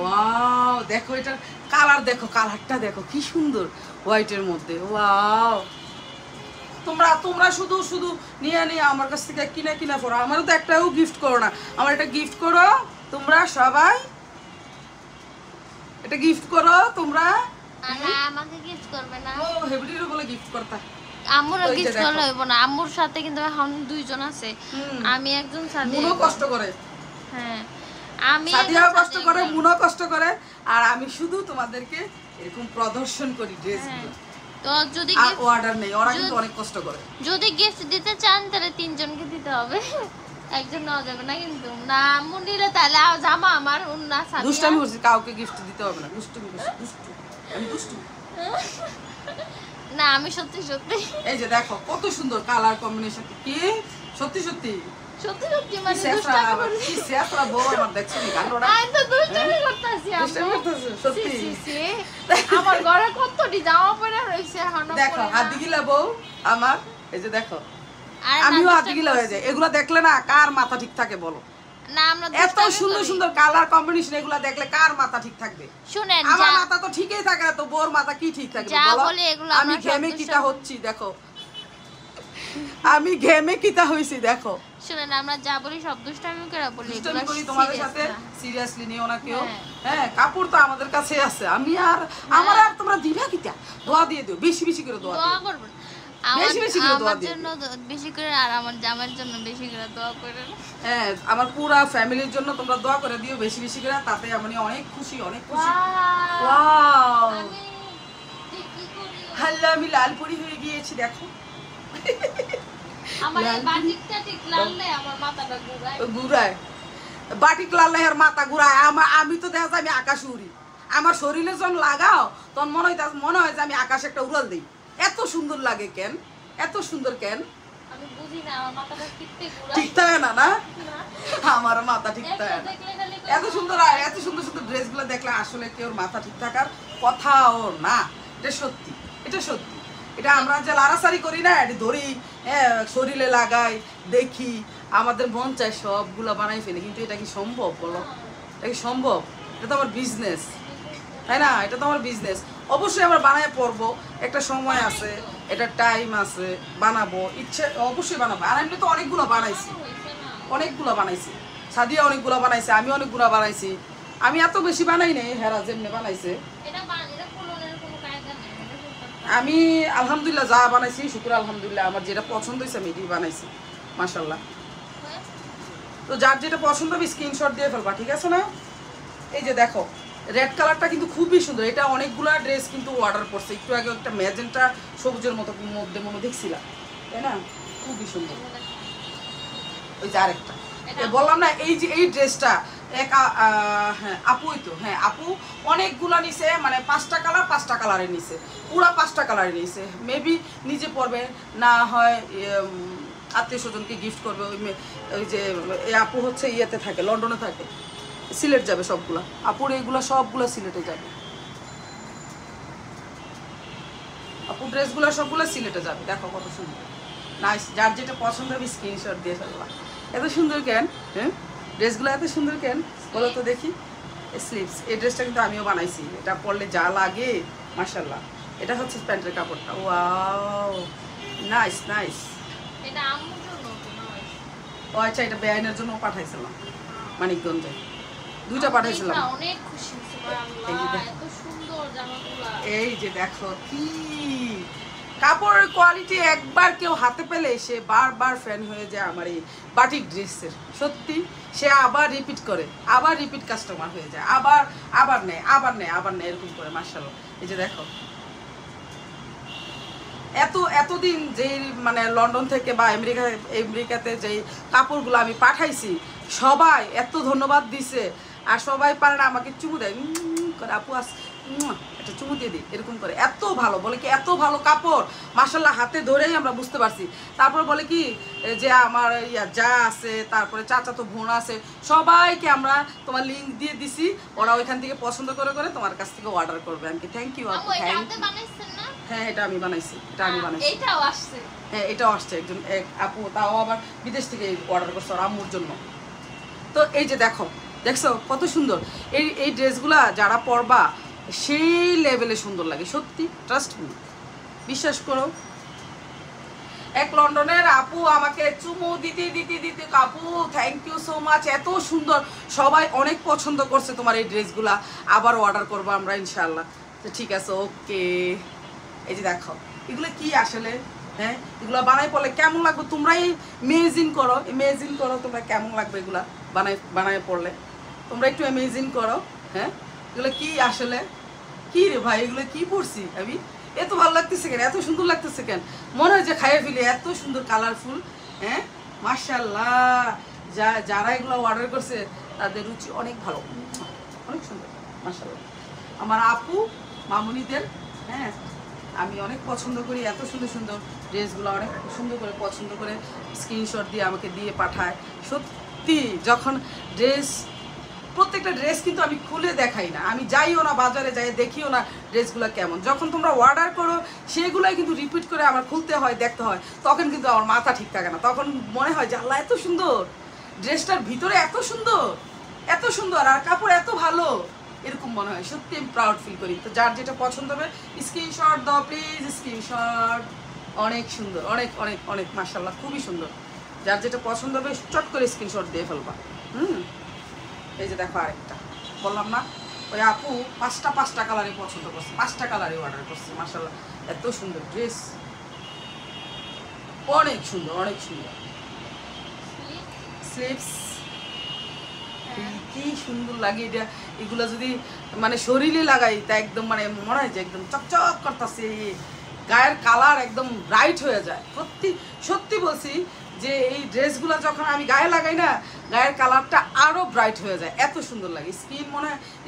ওয়াও, দেখো এটার কালার, কালারটা দেখো কি সুন্দর, হোয়াইটের মধ্যে। ওয়াও, তোমরা তোমরা শুধু শুধু নিয়ে নিয়ে আমার কাছ থেকে কিনে কিনে পড়ো, আমারও তো একটাও গিফট করো না, আমার এটা গিফট করো তোমরা সবাই, এটা গিফট করো তোমরা। না আমাকে গিফট করবে না, ও হেবড়িরও বলে গিফট করতা, আম্মুর গিফট করলে হইব না, আম্মুর সাথে কিন্তু এখন দুইজন আছে, আমি একজন সাদিয়া মুনো কষ্ট করে, হ্যাঁ আমি সাদিয়াও কষ্ট করে, মুনো কষ্ট করে, আর আমি শুধু তোমাদেরকে এরকম প্রদর্শন করি ড্রেসগুলো। তো যদি আর অর্ডার নেই, ওরা কিন্তু অনেক কষ্ট করে। যদি গিফট দিতে চান তাহলে তিনজনকে দিতে হবে, একজন নেওয়া যাবে না কিন্তু। না আম্মু নিলে তাহলে জামা আমার উন্না সাদিয়া দুষ্টামি করছি, কাউকে গিফট দিতে হবে না, দুষ্টুমি করছি, দুষ্টু আমি দুষ্টু। না আমি সত্যি সত্যি, এই যে দেখো কত সুন্দর কালার কম্বিনেশন, কি সত্যি সত্যি সত্যি সত্যি মানে শেষরা দুষ্টামি আবার করছি। কি শেষরা বউ আমার দেখছো নি কান্ডটা, আমি তো দুষ্টামি করতেছি দুষ্টামি আম্মু, করতেছো সত্যি। সি, সি, সি। আমার ঘরে কতটি জামা পরে রয়েছে এখনো দেখো পরে না। হাত দিগিলা বউ আমার, এই যে দেখো আরে না, আমিও হাত দুষ্টামি দিগিলা হয়ে করছি। যায়, এগুলা দেখলে না কার মাথা ঠিক থাকে বলো? না আমরা এত দুষ্টামি সুন্দর করি। সুন্দর কালার কম্বিনেশন, এগুলা দেখলে কার মাথা ঠিক থাকবে? শুনেন আমার যা- মাথা তো ঠিকই থাকে না, তো বোর মাথা কি ঠিক থাকবে যা বলো? বলি এগুলো আমি আমরা ঘেমে সব কিটা হচ্ছি দেখো, আমি ঘেমে কিটা হইছি দেখো। শুনেন আমরা যা বলি সব দুষ্টামি করে বলি, দুষ্টামি এগুলো করি তোমাদের serious সাথে, না। সিরিয়াসলি নিও না কেউ। হ্যাঁ। হ্যাঁ কাপড় তো আমাদের কাছে আছে, আমি আর আমার আর তোমরা দিবা কিটা, দোয়া দিয়ে দিও, বেশি বেশি করে দোয়া দোয়া দিও। করবেন আমার বেশি বেশি করে দোয়া আমার দিয়ে জন্য বেশি করে, আর আমার জামার জন্য বেশি করে দোয়া করেন। হ্যাঁ আমার পুরা ফ্যামিলির জন্য তোমরা দোয়া করে দিও বেশি বেশি করে, তাতে আমি অনেক খুশি, অনেক খুশি। Wow! ওয়াও আমি যে কি করি, হাল্লা আমি লালপুরি হয়ে গিয়েছি দেখো, আমার এই লাল বাটিকটা ঠিক লাললে আমার মাথাটা ঘুরায়। ঘুরায় বাটিক লালের মাথা ঘুরায়, আমি তো দেখা যায় আমি আকাশ উড়ি, আমার শরীরে যখন লাগাও তখন মনে হয় যে আমি আকাশে একটা উড়াল দিই, এত সুন্দর লাগে কেন, এত সুন্দর কেন, আমি বুঝি না আমার মাথাটা কিত্তে ঘুরায়। ঠিক থাকে না না? না, আমার মাথা ঠিক একটা থাকে না। দেখলে খালি এত সুন্দর আর এত সুন্দর সুন্দর ড্রেসগুলো দেখলে আসলে কেউ মাথা ঠিক থাকার কথাও না, এটা সত্যি, এটা সত্যি। এটা আমরা যে লাড়াসাড়ি করি না, এটা ধরি, হ্যাঁ শরীরে লাগাই, দেখি, আমাদের মন চায় সবগুলো বানাই ফেলি, কিন্তু এটা কি সম্ভব বলো? এটা কি সম্ভব? এটা তো আমার বিজনেস, তাই না? এটা তো আমার বিজনেস, অবশ্যই আমরা বানায় পড়বো, একটা সময় আছে, এটা টাইম আছে, বানাবো, ইচ্ছে অবশ্যই বানাবো। আর আমি তো অনেকগুলো বানাইছি, হইছে না। অনেকগুলো বানাইছি, সাদিয়া অনেকগুলো বানাইছে, আমি অনেকগুলো বানাইছি, আমি এত বেশি বানাই নাই, হেরা যেমনি বানাইছে। এটা কোলনের কোনো কায়দা নেই, এটা করতে আমি আলহামদুলিল্লাহ যা বানাইছি শুকুর আলহামদুলিল্লাহ, আমার যেটা পছন্দ হয়েছে আমি এটাই বানাইছি মাশাল্লাহ। হয়। তো যার যেটা পছন্দ হবে স্ক্রিনশট দিয়ে ফেলবা, ঠিক আছে না? এই যে দেখো রেড কালারটা কিন্তু খুবই সুন্দর, এটা অনেকগুলো ড্রেস কিন্তু অর্ডার করছে, একটু আগে একটা ম্যাজেন্টা সবুজের মতো মধ্যে মনে দেখছিলাম, তাই না? খুবই সুন্দর। ওই যে আরেকটা বললাম না, এই যে এই ড্রেসটা এক হ্যাঁ আপুই তো, হ্যাঁ আপু অনেকগুলা নিছে, মানে 5টা কালার 5টা কালারে নিছে, পুরা 5টা কালারে নিছে, মেবি নিজে পরবে, না হয় আত্মীয় স্বজনকে গিফট করবে। ওই যে এই আপু হচ্ছে ইয়েতে থাকে, লন্ডনে থাকে, সিলেট যাবে সবগুলা, আপুর এইগুলা সবগুলা সিলেটে যাবে, আপু ড্রেসগুলো সবগুলো সিলেটে যাবে। দেখো কত সুন্দর, নাইস, যার যেটা পছন্দ হবে স্ক্রিনশট দিয়ে ফেলবা। এত সুন্দর কেন, হ্যাঁ ড্রেসগুলো এত সুন্দর কেন বলো তো দেখি? স্লিভস, এই ড্রেসটা কিন্তু আমিও বানাইছি, এটা পরলে যা লাগে মাশাল্লাহ। এটা হচ্ছে প্যান্টের কাপড়টা, ওয়াও নাইস নাইস। এটা আম্মুর জন্য তো নয়। ও আচ্ছা, এটা বেআইনের জন্য পাঠাইছিলাম মানিকগঞ্জে, 2টা পাঠাইছিলাম। আমরা অনেক খুশি হয়েছি, এই যে আল্লাহ দেখ। এত সুন্দর জামাগুলা। এই যে দেখো কি কাপড়ের কোয়ালিটি, একবার কেউ হাতে পেলে সে বারবার ফ্যান হয়ে যায় আমার এই বাটিক ড্রেসের, সত্যি সে আবার রিপিট করে, আবার রিপিট কাস্টমার হয়ে যায়, আবার আবার নেয়, আবার নেয়, আবার নেয়, এরকম করে মাশাআল্লাহ। এই যে দেখো এতদিন যেই মানে লন্ডন থেকে বা আমেরিকাতে যেই কাপড়গুলো আমি পাঠাইছি, সবাই এত ধন্যবাদ দিছে, আর সবাই পারে না আমাকে চুমু দেয় করে, আপু আস একটা চুমু দিয়ে দিই এরকম করে, এত ভালো বলে কি, এত ভালো কাপড় মাশাআল্লাহ, হাতে ধরেই আমরা বুঝতে পারছি। তারপর বলে কি যে আমার যা আছে, তারপরে চাচাতো বোন আছে, সবাইকে আমরা তোমার লিঙ্ক দিয়ে দিছি, ওরা ওইখান থেকে পছন্দ করে করে তোমার কাছ থেকে অর্ডার করবে। আমি থ্যাংক ইউ আপু, আম্মু এটা থ্যাংক হাতে ইউ। বানাইছেন না? হ্যাঁ এটা আমি বানাইছি, এটা আমি বানাইছি। এটাও আসছে। হ্যাঁ এটাও আসছে, একজন এক আপু, তাও আবার বিদেশ থেকে অর্ডার করছে ওর আম্মুর জন্য। তো এই যে দেখো, দেখছো কত সুন্দর এই ড্রেসগুলা যারা পরবা সেই লেভেলে সুন্দর লাগে, সত্যি ট্রাস্ট মি, বিশ্বাস করো। এক লন্ডনের আপু আমাকে চুমু দিতে দিতে দিতে, আপু থ্যাংক ইউ সো মাচ, এত সুন্দর, সবাই অনেক পছন্দ করছে তোমার এই ড্রেসগুলা, আবার অর্ডার করবো আমরা ইনশাল্লাহ। তো ঠিক আছে, ওকে। এই যে দেখো এগুলো কি আসলে, হ্যাঁ এগুলো বানাই পড়লে কেমন লাগবে তোমরাই ইমেজিন করো তোমরা কেমন লাগবে এগুলা বানায় পড়লে, তোমরা একটু ইমেজিন করো। হ্যাঁ এগুলো কি আসলে, কি রে ভাই এগুলো কি পড়ছি আমি, এত ভালো লাগতেছে কেন, এত সুন্দর লাগতেছে কেন, মনে হয় যে খাইয়ে ফেলি, এত সুন্দর কালারফুল। হ্যাঁ মাশাআল্লাহ, যারা এগুলো অর্ডার করছে তাদের রুচি অনেক ভালো, অনেক সুন্দর মাশাআল্লাহ। আমার আপু মামুনিদের, হ্যাঁ আমি অনেক পছন্দ করি, এত সুন্দর সুন্দর ড্রেসগুলো অনেক সুন্দর করে পছন্দ করে স্ক্রিনশট দিয়ে আমাকে দিয়ে পাঠায়। সত্যি যখন ড্রেস, প্রত্যেকটা ড্রেস কিন্তু আমি খুলে দেখাই না, আমি যাইও না বাজারে, যাই দেখিও না ড্রেসগুলো কেমন, যখন তোমরা অর্ডার করো সেগুলোই কিন্তু রিপিট করে আমার খুলতে হয়, দেখতে হয়, তখন কিন্তু আমার মাথা ঠিক থাকে না, তখন মনে হয় যে আল্লাহ এত সুন্দর, ড্রেসটার ভিতরে এত সুন্দর আর কাপড় এত ভালো, এরকম মনে হয়। সত্যি আমি প্রাউড ফিল করি। তো যার যেটা পছন্দ হবে স্ক্রিনশট দাও প্লিজ, স্ক্রিনশট। অনেক সুন্দর, অনেক অনেক অনেক মাশাআল্লাহ, খুবই সুন্দর। যার যেটা পছন্দ হবে চট করে স্ক্রিনশট দিয়ে ফেলবা। এই যে দেখো আরেকটা বললাম না, ওই আপু পাঁচটা কালারই পছন্দ করছে, 5টা কালারই অর্ডার করছে মাশাআল্লাহ, এত সুন্দর ড্রেস, অনেক সুন্দর অনেক সুন্দর। স্লিভস কি সুন্দর লাগে এটা, এগুলো যদি মানে শরীরে লাগাই তা একদম মানে মনে হয় যে একদম চকচক করতেছে, গায়ের কালার একদম ব্রাইট হয়ে যায়। সত্যি সত্যি বলছি যে এই ড্রেসগুলো যখন আমি গায়ে লাগাই না, গায়ের কালারটা আরও ব্রাইট হয়ে যায়, এত সুন্দর লাগে।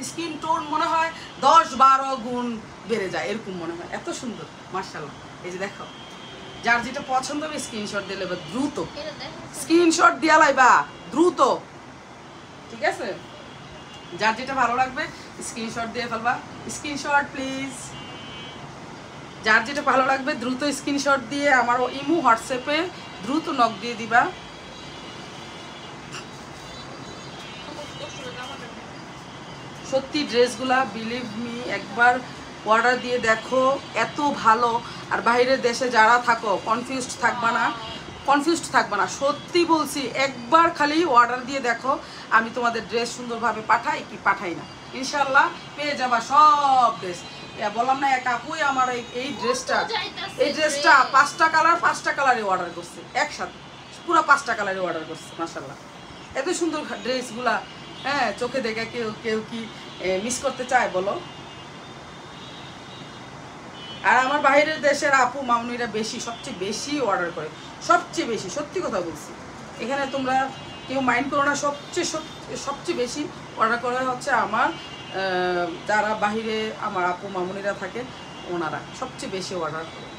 স্কিন টোন মনে হয় 10-12 গুণ বেড়ে যায়, এরকম মনে হয়, এত সুন্দর মাশাআল্লাহ। এই যে দেখো যার যেটা পছন্দ হবে স্ক্রিনশট দিয়ে লাইবা, দ্রুত স্ক্রিনশট দিয়া লাইবা, দ্রুত, ঠিক আছে? যার যেটা ভালো লাগবে স্ক্রিনশট দিয়ে ফেলবা, স্ক্রিনশট প্লিজ। যার যেটা ভালো লাগবে দ্রুত স্ক্রিনশট দিয়ে আমার ইমো হোয়াটসঅ্যাপে দ্রুত নক দিয়ে দিবা। সত্যি ড্রেসগুলা বিলিভ মি, একবার অর্ডার দিয়ে দেখো, এত ভালো। আর বাইরের দেশে যারা থাকো কনফিউজড থাকবা না, সত্যি বলছি, একবার খালি অর্ডার দিয়ে দেখো, আমি তোমাদের ড্রেস সুন্দরভাবে পাঠাই কি পাঠাই না, ইনশাল্লাহ পেয়ে যাবা সব ড্রেস। বললাম না এক আপুই আমার এই ড্রেসটা 5টা কালারে অর্ডার করছে, একসাথে পুরো 5টা কালারে অর্ডার করছে মাশাআল্লাহ। এত সুন্দর ড্রেসগুলা, হ্যাঁ চোখে দেখে কেউ কি মিস করতে চায় বলো? আর আমার বাইরের দেশের আপু মামুনিরা সবচেয়ে বেশি অর্ডার করে, সবচেয়ে বেশি, সত্যি কথা বলছি, এখানে তোমরা কেউ মাইন্ড করো না, সবচেয়ে বেশি অর্ডার করা হচ্ছে আমার যারা বাহিরে আমার আপু মামুনিরা থাকে, ওনারা সবচেয়ে বেশি অর্ডার করে,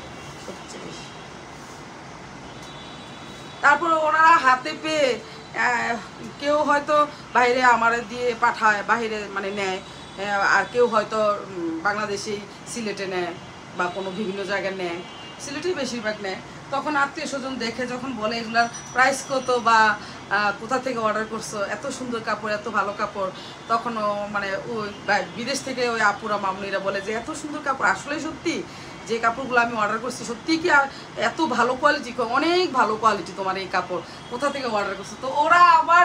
সবচেয়ে বেশি। তারপরে ওনারা হাতে পেয়ে কেউ হয়তো বাইরে আমার দিয়ে পাঠায়, বাহিরে মানে নেয়, আর কেউ হয়তো বাংলাদেশেই সিলেটে নেয় বা কোনো বিভিন্ন জায়গায় নেয়, সিলেটেই বেশিরভাগ নেয়। তখন আত্মীয় স্বজন দেখে যখন বলে এগুলার প্রাইস কত বা কোথা থেকে অর্ডার করছো, এত সুন্দর কাপড়, এত ভালো কাপড়, তখন মানে ওই বিদেশ থেকে ওই আপুরা মামুনিরা বলে যে এত সুন্দর কাপড়, আসলে সত্যি যে কাপড়গুলো আমি অর্ডার করছি সত্যি কি এত ভালো কোয়ালিটি, অনেক ভালো কোয়ালিটি তোমার এই কাপড়, কোথা থেকে অর্ডার করছো? তো ওরা আবার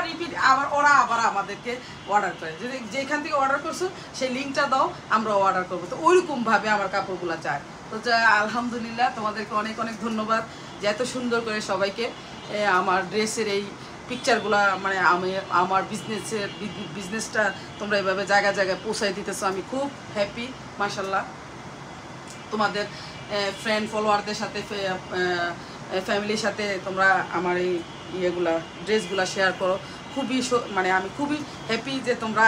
আবার আমাদেরকে অর্ডার করে, যদি যেখান থেকে অর্ডার করছো সেই লিঙ্কটা দাও, আমরা অর্ডার করবো। তো ওইরকমভাবে আমার কাপড়গুলো চায়। তো আলহামদুলিল্লাহ, তোমাদেরকে অনেক অনেক ধন্যবাদ যে এত সুন্দর করে সবাইকে আমার ড্রেসের এই পিকচারগুলো, মানে আমি আমার বিজনেসটা তোমরা এভাবে জায়গায় জায়গায় পৌঁছাই দিতেছো, আমি খুব হ্যাপি মাশাআল্লাহ। তোমাদের ফ্রেন্ড ফলোয়ারদের সাথে, ফ্যামিলির সাথে তোমরা আমার এই ড্রেসগুলো শেয়ার করো, খুবই মানে আমি খুবই হ্যাপি যে তোমরা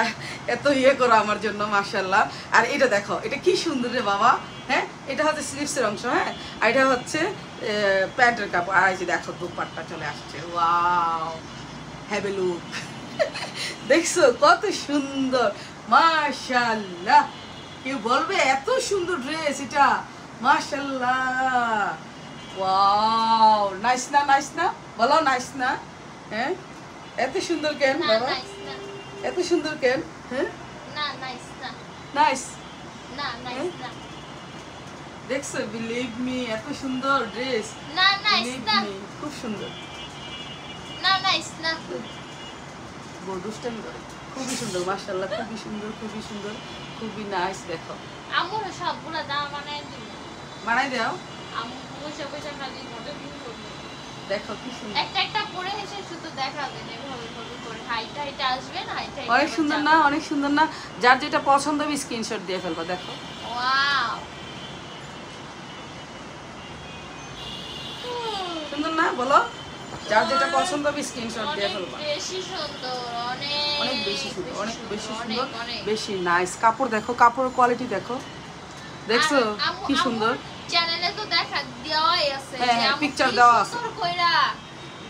এত করো আমার জন্য মাশাআল্লাহ। আর এটা দেখো, এটা কি সুন্দর রে বাবা, হ্যাঁ এটা হচ্ছে স্লিভসের অংশ, হ্যাঁ আর এটা হচ্ছে প্যান্টের কাপড়। আর এই যে দেখো দুপাট্টা চলে আসছে, ওয়াও হ্যাভ এ লুক, দেখছো কত সুন্দর মাশাআল্লাহ। কেউ বলবে এত সুন্দর ড্রেস এটা, মাশাআল্লাহ, ওয়াও নাইস না, নাইস না বলো, নাইস না? হ্যাঁ এত সুন্দর কেন বাবা, এত সুন্দর কেন? হ্যাঁ নাইস, দেখছো, বিলিভ মি, এত সুন্দর ড্রেস। না নাইস না, খুব সুন্দর। না নাইস না, দুষ্টামি করে। খুবই সুন্দর মাশাআল্লাহ, খুবই সুন্দর, খুবই সুন্দর, খুবই নাইস। দেখো আমার সবগুলা দাম বানাই দিব, বানাই দাও। আমি পয়সা পয়সা খালি মডেল কিন করব। দেখো কি সুন্দর, একটা একটা পরে এসে শুধু দেখাবেন এভাবে ভাবে করে হাইটা হাইটা আসবে না, হাইটা অনেক সুন্দর না, অনেক সুন্দর না। যার যেটা পছন্দ হবে স্ক্রিনশট দিয়ে ফেলবা। দেখো ওয়াও, সুন্দর না, বলো? যার যেটা পছন্দ হবে স্ক্রিনশট দিয়ে ফেলবা। বেশি সুন্দর, অনেক বেশি সুন্দর, অনেক বেশি সুন্দর, অনেক। বেশি নাইস। কাপড় দেখো, কাপড়ের কোয়ালিটি দেখো, দেখছো কি সুন্দর। চ্যানেলে তো দেখা দেওয়াই আছে, হ্যাঁ, যে হ্যাঁ, আমি picture কি দেওয়া আছে। সুন্দর কইরা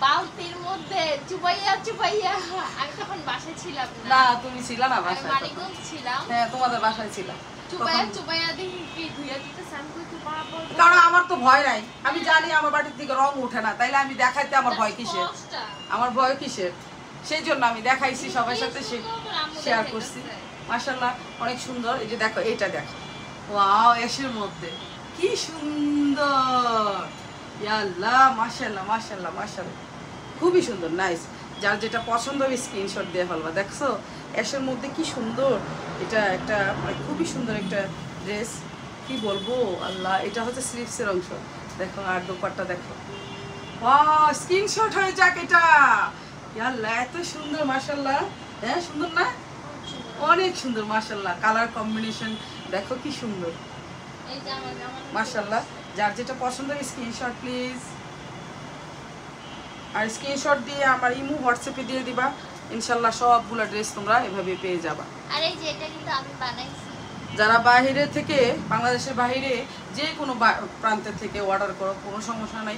বালতির মধ্যে চুবাইয়া চুবাইয়া। আমি তখন বাসায় ছিলাম না, না তুমি ছিল না আমি বাসায় তখন। মানিকগঞ্জ ছিলাম। হ্যাঁ, তোমাদের বাসায় ছিল। চুবাইয়া চুবাইয়া দেখি কি ধুইয়া দিতেছে, আমি কই তো বাবা, কারণ আমার তো ভয় নাই, আমি জানি আমার বাড়ির থেকে রং ওঠে না, তাইলে আমি দেখাইতে আমার ভয় কিসের? আমার ভয় কিসের? সেই জন্য আমি দেখাইছি, সবার সাথে শেয়ার করছি। মাশাআল্লাহ অনেক সুন্দর। এই যে দেখো, এটা দেখো, ওয়াও, এসের মধ্যে কি সুন্দর, ইয়া আল্লাহ, মাশাআল্লাহ মাশাআল্লাহ মাশাআল্লাহ, খুবই সুন্দর, নাইস। যার যেটা পছন্দ হবে স্ক্রিনশট দিয়ে ফেলবা। দেখছো এসের মধ্যে কি সুন্দর, এটা একটা মানে খুবই সুন্দর একটা ড্রেস, কি বলবো আল্লাহ। এটা হচ্ছে স্লিভসের অংশ, দেখো, আর দোপাট্টা দেখো। ওয়াও, স্ক্রিনশট হয়ে যাক এটা। ইয়া আল্লাহ, এত সুন্দর মাশাআল্লাহ। হ্যাঁ, সুন্দর না? অনেক সুন্দর মাশাআল্লাহ। কালার কম্বিনেশন দেখো কি সুন্দর এই যে আমার মাশাআল্লাহ। যার যেটা পছন্দ হবে স্ক্রিনশট প্লিজ, আর স্ক্রিনশট দিয়ে আমার ইমো হোয়াটসঅ্যাপে দিয়ে দিবা। ইনশাআল্লাহ সবগুলো ড্রেস তোমরা এভাবে পেয়ে যাবা। আর এই যে এটা কিন্তু আমি বানাইছি। যারা বাইরে থেকে, বাংলাদেশের বাইরে যে কোনো প্রান্তের থেকে অর্ডার করো, কোনো সমস্যা নাই,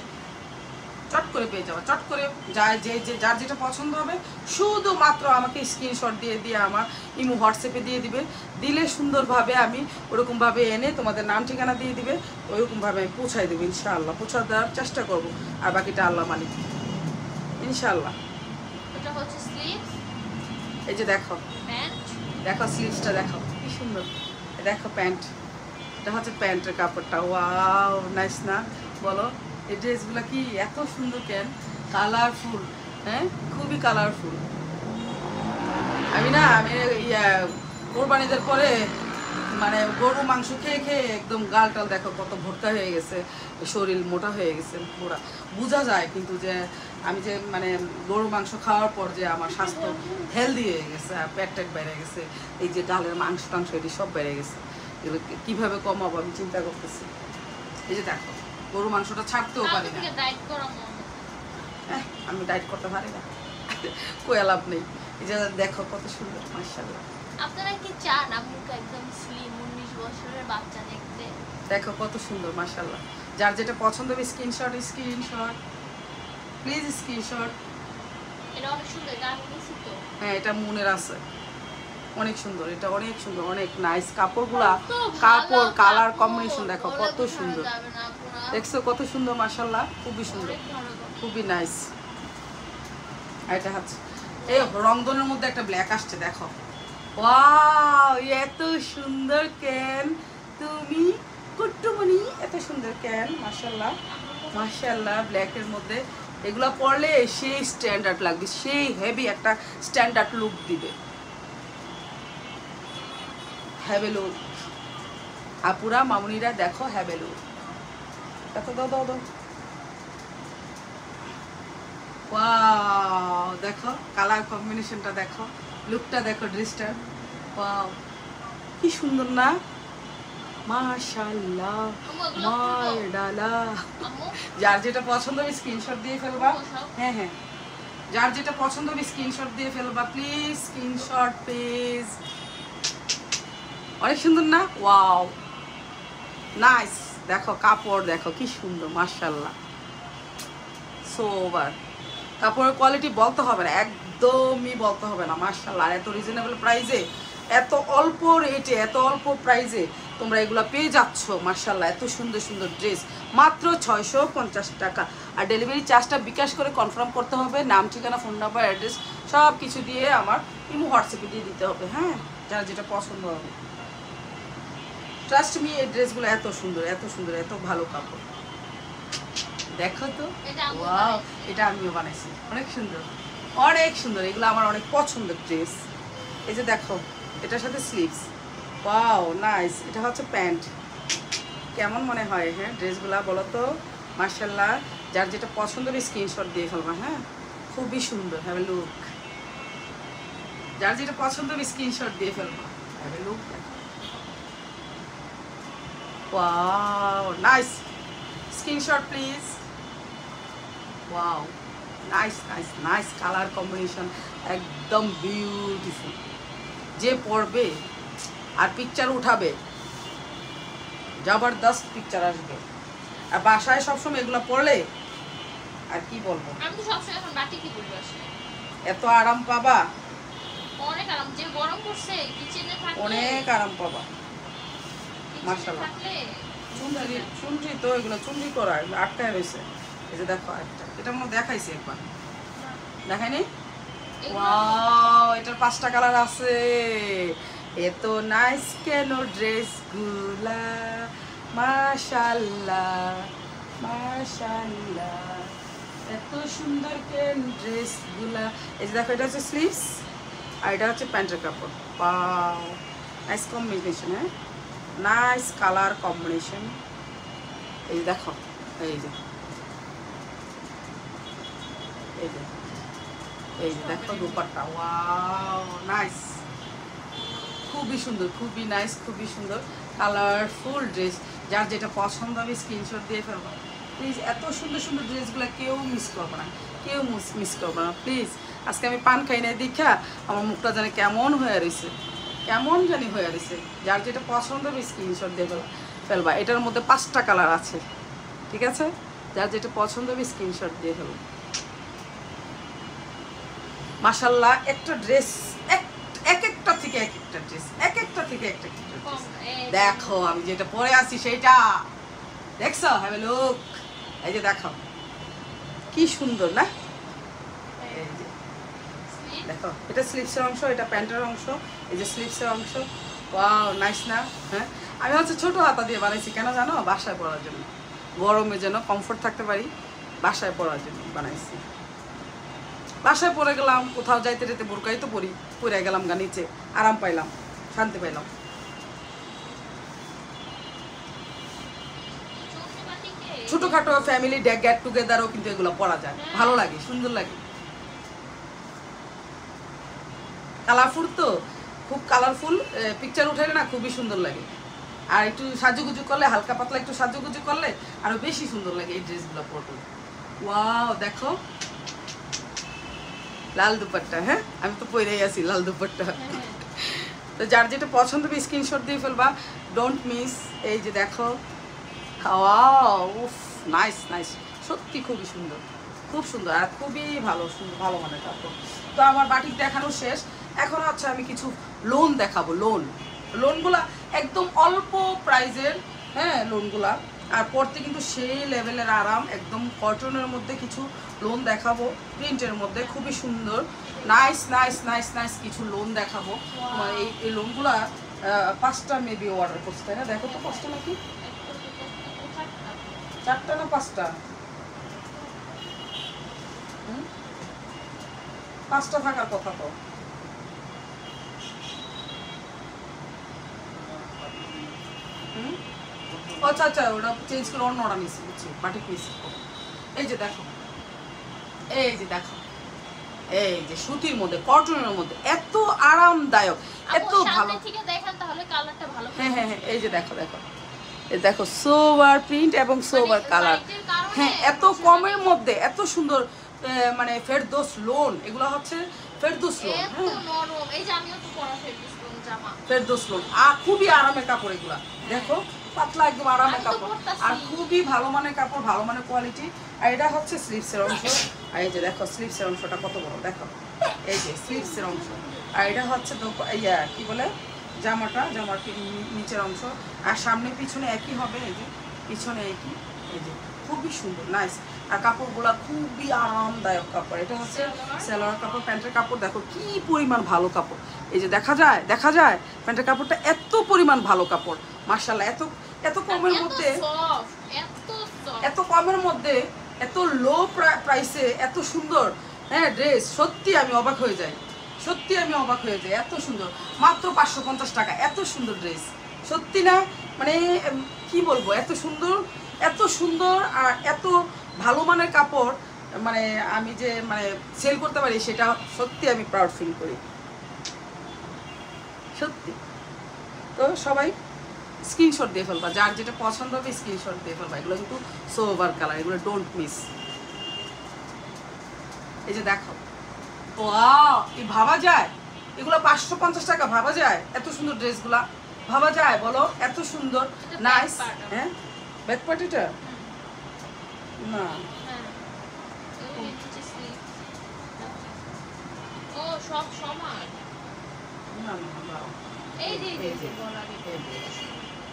চট করে পেয়ে যাবা। চট করে যায় যে যার যেটা পছন্দ হবে শুধুমাত্র আমাকে স্ক্রিনশট দিয়ে দিয়ে আমার ইমো হোয়াটসঅ্যাপে দিয়ে দিবে। দিলে সুন্দরভাবে আমি ওরকমভাবে এনে তোমাদের নাম ঠিকানা দিয়ে দিবে, ওইরকমভাবে আমি পৌঁছাই দেবো ইনশাআল্লাহ। পৌঁছা দেওয়ার চেষ্টা করব, আর বাকিটা আল্লাহ মালিক ইনশাআল্লাহ। এটা হচ্ছে স্লিভস, এই যে দেখো, প্যান্ট। দেখো স্লিভসটা দেখো কি সুন্দর, দেখো প্যান্ট, এটা হচ্ছে প্যান্টের কাপড়টা। ওয়াও, নাইস না, বলো? এই ড্রেসগুলো কি এত সুন্দর, কেন কালারফুল, হ্যাঁ খুবই কালারফুল। আমি কোরবানিদের পরে মানে গরু মাংস খেয়ে খেয়ে একদম গাল টাল দেখো কত ভর্তা হয়ে গেছে, শরীর মোটা হয়ে গেছে পুরা, বোঝা যায় কিন্তু যে আমি যে মানে গরু মাংস খাওয়ার পর যে আমার স্বাস্থ্য হেলদি হয়ে গেছে, আর পেট টেট বেড়ে গেছে, এই যে গালের মাংস টাংস এটি সব বেড়ে গেছে। এগুলো কীভাবে কমাবো আমি চিন্তা করতেছি। এই যে দেখো, গরু মাংসটা ছাড়তেও পারি না। আমি ডায়েট করতে পারি না, কোয়া লাভ নেই। এই যে দেখো কত সুন্দর মাশাআল্লাহ। আপনারা কি চান আম্মুকে একদম স্লিম 19 বছরের বাচ্চা দেখতে? দেখো কত সুন্দর মাশাআল্লাহ। যার যেটা পছন্দ হবে স্ক্রিনশট প্লিজ, স্ক্রিনশট। এটা অনেক সুন্দর, এটা আমি নিছি তো। হ্যাঁ, এটা মনের আছে, অনেক সুন্দর, এটা অনেক সুন্দর, অনেক নাইস। কাপড়গুলা, কাপড় কালার কম্বিনেশন দেখো কত সুন্দর, দেখছো কত সুন্দর মাশাআল্লাহ, খুবই সুন্দর, খুবই নাইস। এটা হচ্ছে এই রংধনুর মধ্যে একটা ব্ল্যাক আসছে, দেখো। ওয়াও, এত সুন্দর কেন তুমি কুট্টুমণি, এত সুন্দর কেন, মাশাআল্লাহ মাশাআল্লাহ। ব্ল্যাকের মধ্যে এগুলো পরলে সেই স্ট্যান্ডার্ড লাগবে, সেই হেভি একটা স্ট্যান্ডার্ড লুক দিবে। হ্যাভেলু আপুরা মামুনিরা দেখো, হ্যাভেলু দেখো, দাও দাও দাও। ওয়াও, দেখো কালার কম্বিনেশনটা দেখো, লুকটা দেখো, ড্রেসটা ওয়াও কি সুন্দর না, মাশাআল্লাহ মাশাআল্লাহ। যার যেটা পছন্দ হবে স্ক্রিনশট দিয়ে ফেলবা। হ্যাঁ হ্যাঁ, যার যেটা পছন্দ হবে স্ক্রিনশট দিয়ে ফেলবা প্লিজ, স্ক্রিনশট প্লিজ। অনেক সুন্দর না, ওয়াও নাইস। দেখো কাপড় দেখো কি সুন্দর মাশাআল্লাহ, সোবার। কাপড়ের কোয়ালিটি বলতে হবে না, একদমই বলতে হবে না মাশাআল্লাহ। আর এত রিজনেবল প্রাইসে, এত অল্প রেটে, এত অল্প প্রাইসে তোমরা এগুলো পেয়ে যাচ্ছ মাশাআল্লাহ। এত সুন্দর সুন্দর ড্রেস মাত্র 650 টাকা। আর ডেলিভারি চার্জটা বিকাশ করে কনফার্ম করতে হবে, নাম ঠিকানা ফোন নাম্বার অ্যাড্রেস সব কিছু দিয়ে আমার ইমো হোয়াটসঅ্যাপে দিয়ে দিতে হবে। হ্যাঁ, যার যেটা পছন্দ হবে। ট্রাস্ট মি, এই ড্রেসগুলো এত সুন্দর, এত সুন্দর, এত ভালো কাপড়। দেখো তো, ওয়াও, এটা আমিও বানাইছি, অনেক সুন্দর, অনেক সুন্দর। এগুলো আমার অনেক পছন্দের ড্রেস। এই যে দেখো, এটার সাথে স্লিভস, ওয়াও নাইস। এটা হচ্ছে প্যান্ট। কেমন মনে হয় হ্যাঁ ড্রেসগুলো বলো তো? মার্শাল্লাহ, যার যেটা পছন্দ হবে স্ক্রিনশট দিয়ে ফেলবা। হ্যাঁ, খুবই সুন্দর, হ্যাভ এ লুক। যার যেটা পছন্দ হবে স্ক্রিনশট দিয়ে ফেলবা, have a look. Wow nice, screenshot please. Wow nice nice nice, colour combination একদম বিউটিফুল। যে পরবে আর পিকচার উঠাবে, জবরদস্ত পিকচার আসবে। আর বাসায় সবসময় এগুলো পরলে আর কি বলবো, আমি তো সবসময় এখন বাটিকই পরি বাসায়। এত আরাম পাবা, অনেক আরাম। যে গরম পড়ছে কিচেনে থাকলে অনেক আরাম পাবা। কিচেনে মাশাআল্লাহ। থাকলে চুনরি, চুনরি তো এগুলো চুনরি করা, এগুলো আটকায় রয়েছে। এই যে দেখো একটা, এটা মনে হয় দেখাইছি একবার, দেখায়নি? ওয়াও, এটার 5টা কালার আছে। এত নাইস কেন ড্রেসগুলা, মাশাআল্লাহ মাশাআল্লাহ, এত সুন্দর কেন ড্রেসগুলা। এই যে দেখো, এটা হচ্ছে স্লিভস আর এটা হচ্ছে প্যান্টের কাপড়। ওয়াও নাইস কম্বিনেশন, হ্যাঁ নাইস কালার কম্বিনেশন। এই যে দেখো, এই যে এই যে এই যে দেখো দুপাট্টা, ওয়াও নাইস, খুবই সুন্দর, খুবই নাইস, খুবই সুন্দর কালারফুল ড্রেস। যার যেটা পছন্দ হবে স্ক্রিনশট দিয়ে ফেলবো প্লিজ। এত সুন্দর সুন্দর ড্রেসগুলো কেউ মিস করবো না, কেউ মিস করবো না প্লিজ। আজকে আমি পান খাই নাই দেখা আমার মুখটা জানি কেমন হয়ে রয়েছে, কেমন জানি হয়ে রয়েছে। যার যেটা পছন্দ হবে স্ক্রিনশট দিয়ে ফেলবা। এটার মধ্যে 5টা কালার আছে, ঠিক আছে? যার যেটা পছন্দ হবে স্ক্রিনশট দিয়ে ফেলবো। মাশাআল্লাহ, একটা ড্রেস এক একটা থেকে এক একটা ড্রেস, এক একটা থেকে এক একটা ড্রেস। দেখো আমি যেটা পরে আছি সেইটা দেখছো, হ্যাভ এ লুক। এই যে দেখো কি সুন্দর না, এই যে দেখো, এটা স্লিভসের অংশ, এটা প্যান্টের অংশ। এই যে স্লিভসের অংশ, ওয়াও নাইস না? হ্যাঁ, আমি হচ্ছে ছোট হাতা দিয়ে বানাইছি, কেন জানো? বাসায় পরার জন্য, গরমে যেন কমফোর্ট থাকতে পারি, বাসায় পরার জন্য বানাইছি। বাসায় পরে গেলাম, কোথাও যাইতে যেতে বোরকাই তো পরি, পরে গেলাম গা নিচে, আরাম পাইলাম, শান্তি পাইলাম। ছোটখাটো ফ্যামিলি গেট টুগেদারও কিন্তু এগুলো পরা যায়, ভালো লাগে, সুন্দর লাগে। কালারফুল তো, খুব কালারফুল পিকচার উঠাইলে না খুবই সুন্দর লাগে। আর একটু সাজুগুজু করলে, হালকা পাতলা একটু সাজুগুজু করলে আরো বেশি সুন্দর লাগে এই ড্রেসগুলো পরতে। ওয়াও দেখো, লাল দুপাট্টা। হ্যাঁ, আমি তো পরেই আছি লাল দুপাট্টা। তো যার যেটা পছন্দ হবে স্ক্রিনশট দিয়ে ফেলবা, ডোন্ট মিস। এই যে দেখো, ওয়াও উফ নাইস নাইস, সত্যি খুবই সুন্দর, খুব সুন্দর আর খুবই ভালো, সুন্দর ভালো মানের কাপড়। তো আমার বাটিক দেখানো শেষ, এখন হচ্ছে আমি কিছু লোন দেখাবো। লোনগুলা একদম অল্প প্রাইজের, হ্যাঁ লোনগুলা, আর পরতে কিন্তু সেই লেভেলের আরাম। একদম কটনের মধ্যে কিছু লোন দেখাবো, প্রিন্টের মধ্যে খুবই সুন্দর, নাইস নাইস নাইস নাইস কিছু লোন দেখাবো। তোমার এই লোনগুলা 5টা মেবি অর্ডার করছে, তাই না? দেখো তো 5টা নাকি 4টা না 5টা? 5টা থাকার কথা তো। আচ্ছা আচ্ছা, ওটা চেঞ্জ করে অন্য অর্ডার নিচ্ছি, বুঝছি, বাটিক নিচ্ছি। এই যে দেখো, এই যে দেখো, এই যে সুতির মধ্যে, কটনের মধ্যে, এত আরামদায়ক, এত ভালো। হ্যাঁ হ্যাঁ হ্যাঁ, এই যে দেখো দেখো, এই দেখো সোবার প্রিন্ট এবং সোবার কালার। হ্যাঁ, এত কমের মধ্যে এত সুন্দর, মানে ফেরদৌস লোন, এগুলো হচ্ছে ফেরদৌস লোন। হ্যাঁ, ফেরদৌস লোন, আর খুবই আরামের কাপড় এগুলা। দেখো পাতলা একদম আরামের কাপড়, আর খুবই ভালো মানের কাপড়, ভালো মানের কোয়ালিটি। আর এটা হচ্ছে স্লিভসের অংশ। আর এই যে দেখো স্লিভসের অংশটা কত বড়, দেখো এই যে স্লিভসের অংশ। আর এটা হচ্ছে ইয়া কি বলে, জামার নিচের অংশ। আর সামনে পিছনে একই হবে, এই যে পিছনে একই। এই যে খুবই সুন্দর নাইস। আর কাপড়গুলা খুবই আরামদায়ক কাপড়। এটা হচ্ছে সালোয়ার কাপড়, প্যান্টের কাপড়। দেখো কি পরিমাণ ভালো কাপড়, এই যে দেখা যায় প্যান্টের কাপড়টা এত পরিমাণ ভালো কাপড়, মাশাআল্লাহ। এত এত কমের মধ্যে, এত কমের মধ্যে, এত লো প্রাইসে এত সুন্দর হ্যাঁ ড্রেস, সত্যি আমি অবাক হয়ে যাই, সত্যি আমি অবাক হয়ে যাই। এত সুন্দর, মাত্র 550 টাকা, এত সুন্দর ড্রেস, সত্যি না মানে কি বলবো, এত সুন্দর, এত সুন্দর আর এত ভালো মানের কাপড়, মানে আমি যে মানে সেল করতে পারি সেটা সত্যি আমি প্রাউড ফিল করি, সত্যি। তো সবাই স্ক্রিনশট দিয়ে ফেলবা, যার যেটা পছন্দ হবে স্ক্রিনশট দিয়ে ফেলবা। এগুলো কিন্তু সোভার কালার, এগুলো ডোন্ট মিস। এই যে দেখো, ওয়াও, এই ভাবা যায় এগুলো 550 টাকা, ভাবা যায় এত সুন্দর ড্রেসগুলা, ভাবা যায় বলো, এত সুন্দর নাইস। হ্যাঁ ব্যাক পার্টিটা না, ও সব সমান, না না দাও, এই যে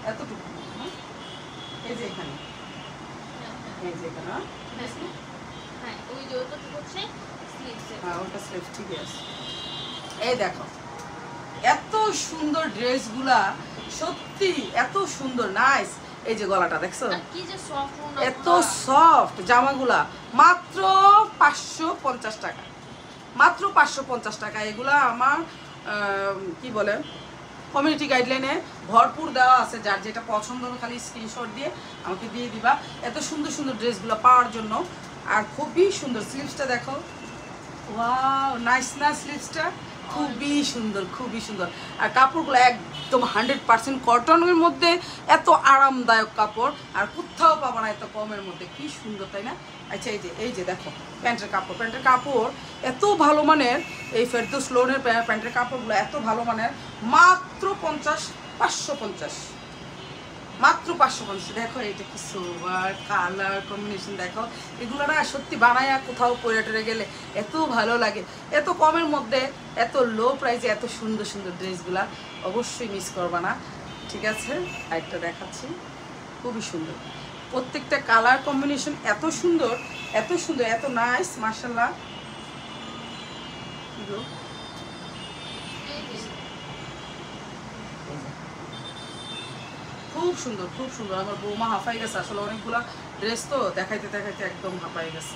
এতটুকু, এই যে এখানে, এই যে এখানে, হ্যাঁ ওই যে ওটা হচ্ছে স্লিভস, হ্যাঁ ওটা স্লিভ, ঠিক আছে। এই দেখো এত সুন্দর ড্রেসগুলা, সত্যি এত সুন্দর নাইস। এই যে গলাটা দেখছো, কি যে সফট, এত সফট জামাগুলা, মাত্র 550 টাকা, মাত্র 550 টাকা। এগুলা আমার কি বলে কমিউনিটি গাইডলাইনে ভরপুর দেওয়া আছে, যার যেটা পছন্দ হবে খালি স্ক্রিনশট দিয়ে আমাকে দিয়ে দিবা এত সুন্দর সুন্দর ড্রেসগুলো পাওয়ার জন্য। আর খুবই সুন্দর স্লিভসটা দেখো, ওয়াও নাইস না, স্লিভসটা খুবই সুন্দর, খুবই সুন্দর। আর কাপড়গুলো একদম 100% কটনের মধ্যে, এত আরামদায়ক কাপড় আর কোথাও পাবো না এত কমের মধ্যে, কি সুন্দর তাই না? আচ্ছা এই যে দেখো প্যান্টের কাপড়, প্যান্টের কাপড় এত ভালো মানের, এই ফেরদৌস লোনের প্যান্টের কাপড়গুলো এত ভালো মানের, মাত্র 550, মাত্র 550। দেখো এটা কি সোবার কালার কম্বিনেশন, দেখো এগুলো না সত্যি বানায়া কোথাও পরে টরে গেলে এত ভালো লাগে, এত কমের মধ্যে এত লো প্রাইসে এত সুন্দর সুন্দর ড্রেসগুলা অবশ্যই মিস করবা না, ঠিক আছে? আরেকটা দেখাচ্ছি, খুবই সুন্দর, প্রত্যেকটা কালার কম্বিনেশন এত সুন্দর, এত সুন্দর, এত নাইস, মাশাআল্লাহ। খুব সুন্দর, খুব সুন্দর। আমার বৌমা হাঁপাই গেছে, আসলে অনেকগুলা ড্রেস তো দেখাইতে দেখাইতে একদম হাঁপাই গেছে।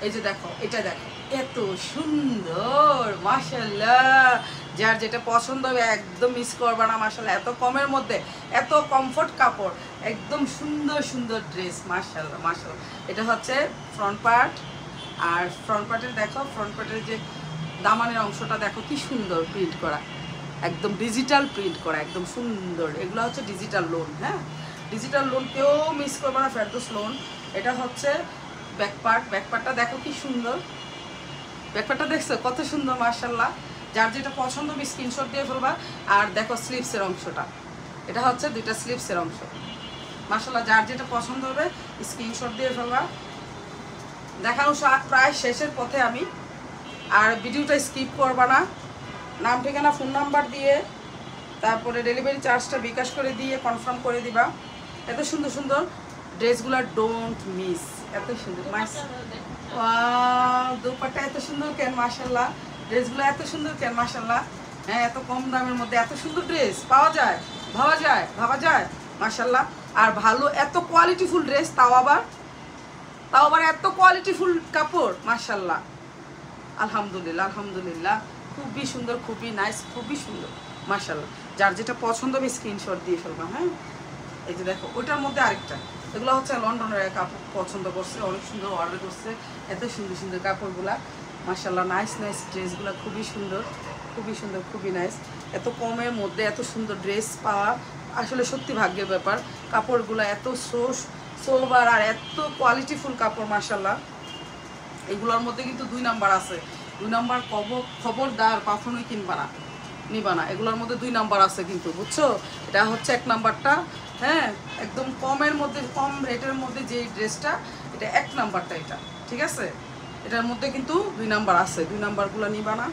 এই যে দেখো, এটা দেখো এত সুন্দর, মাশাআল্লাহ। যার যেটা পছন্দ হবে একদম মিস করবা না, মাশাআল্লাহ। এত কমের মধ্যে এত কমফোর্ট কাপড়, একদম সুন্দর সুন্দর ড্রেস, মাশাআল্লাহ মাশাআল্লাহ। এটা হচ্ছে ফ্রন্ট পার্ট, আর ফ্রন্ট পার্টের দেখো, ফ্রন্ট পার্টের যে দামানের অংশটা দেখো কি সুন্দর প্রিন্ট করা, একদম ডিজিটাল প্রিন্ট করা, একদম সুন্দর। এগুলো হচ্ছে ডিজিটাল লোন, হ্যাঁ ডিজিটাল লোন, কেউ মিস করবে না, ফেরদৌস লোন। এটা হচ্ছে ব্যাক পার্ট, ব্যাক পার্টটা দেখো কি সুন্দর, ব্যাক পার্টটা দেখছো কত সুন্দর, মাশাআল্লাহ। যার যেটা পছন্দ হবে স্ক্রিনশট দিয়ে ফেলবা। আর দেখো স্লিভসের অংশটা, এটা হচ্ছে দুইটা স্লিভসের অংশ, মাশাআল্লাহ। যার যেটা পছন্দ হবে স্ক্রিনশট দিয়ে ফেলবা। দেখানো প্রায় শেষের পথে আমি, আর ভিডিওটা স্কিপ করবা না, নাম ঠিকানা ফোন নাম্বার দিয়ে তারপরে ডেলিভারি চার্জটা বিকাশ করে দিয়ে কনফার্ম করে দিবা। এত সুন্দর সুন্দর ড্রেসগুলো ডোন্ট মিস, এত সুন্দর মাইস, ওয়াও দুপাট্টা এত সুন্দর কেন, মাশাআল্লাহ। ড্রেসগুলো এত সুন্দর কেন, মাশাআল্লাহ। হ্যাঁ এত কম দামের মধ্যে এত সুন্দর ড্রেস পাওয়া যায়, ভাবা যায়, মাশাআল্লাহ। আর ভালো এত কোয়ালিটিফুল ড্রেস, তাও আবার এত কোয়ালিটিফুল কাপড়, মাশাআল্লাহ। আলহামদুলিল্লাহ আলহামদুলিল্লাহ, খুবই সুন্দর, খুবই নাইস, খুবই সুন্দর, মাশাআল্লাহ। যার যেটা পছন্দ হবে স্ক্রিনশট দিয়ে ফেলবা। হ্যাঁ এই যে দেখো ওইটার মধ্যে আরেকটা, এগুলো হচ্ছে লন্ডনের কাপড় পছন্দ করছে, অনেক সুন্দর অর্ডার করছে, এত সুন্দর সুন্দর কাপড়গুলা, মাশাআল্লাহ। নাইস নাইস ড্রেসগুলো খুবই সুন্দর, খুবই সুন্দর, খুবই নাইস। এত কমের মধ্যে এত সুন্দর ড্রেস পাওয়া আসলে সত্যি ভাগ্যের ব্যাপার। কাপড়গুলো এত সোবার আর এত কোয়ালিটিফুল কাপড়, মাশাআল্লাহ। এগুলোর মধ্যে কিন্তু 2 নাম্বার আছে, 2 নাম্বার খবরদার কখনোই নিবা না। এগুলোর মধ্যে 2 নাম্বার আছে কিন্তু, বুঝছো? এটা হচ্ছে 1 নাম্বারটা, হ্যাঁ একদম কমের মধ্যে, কম রেটের মধ্যে যে ড্রেসটা, এটা 1 নাম্বারটা, এটা ঠিক আছে। এটার মধ্যে কিন্তু 2 নাম্বার আছে, 2 নাম্বারগুলো নিবা না।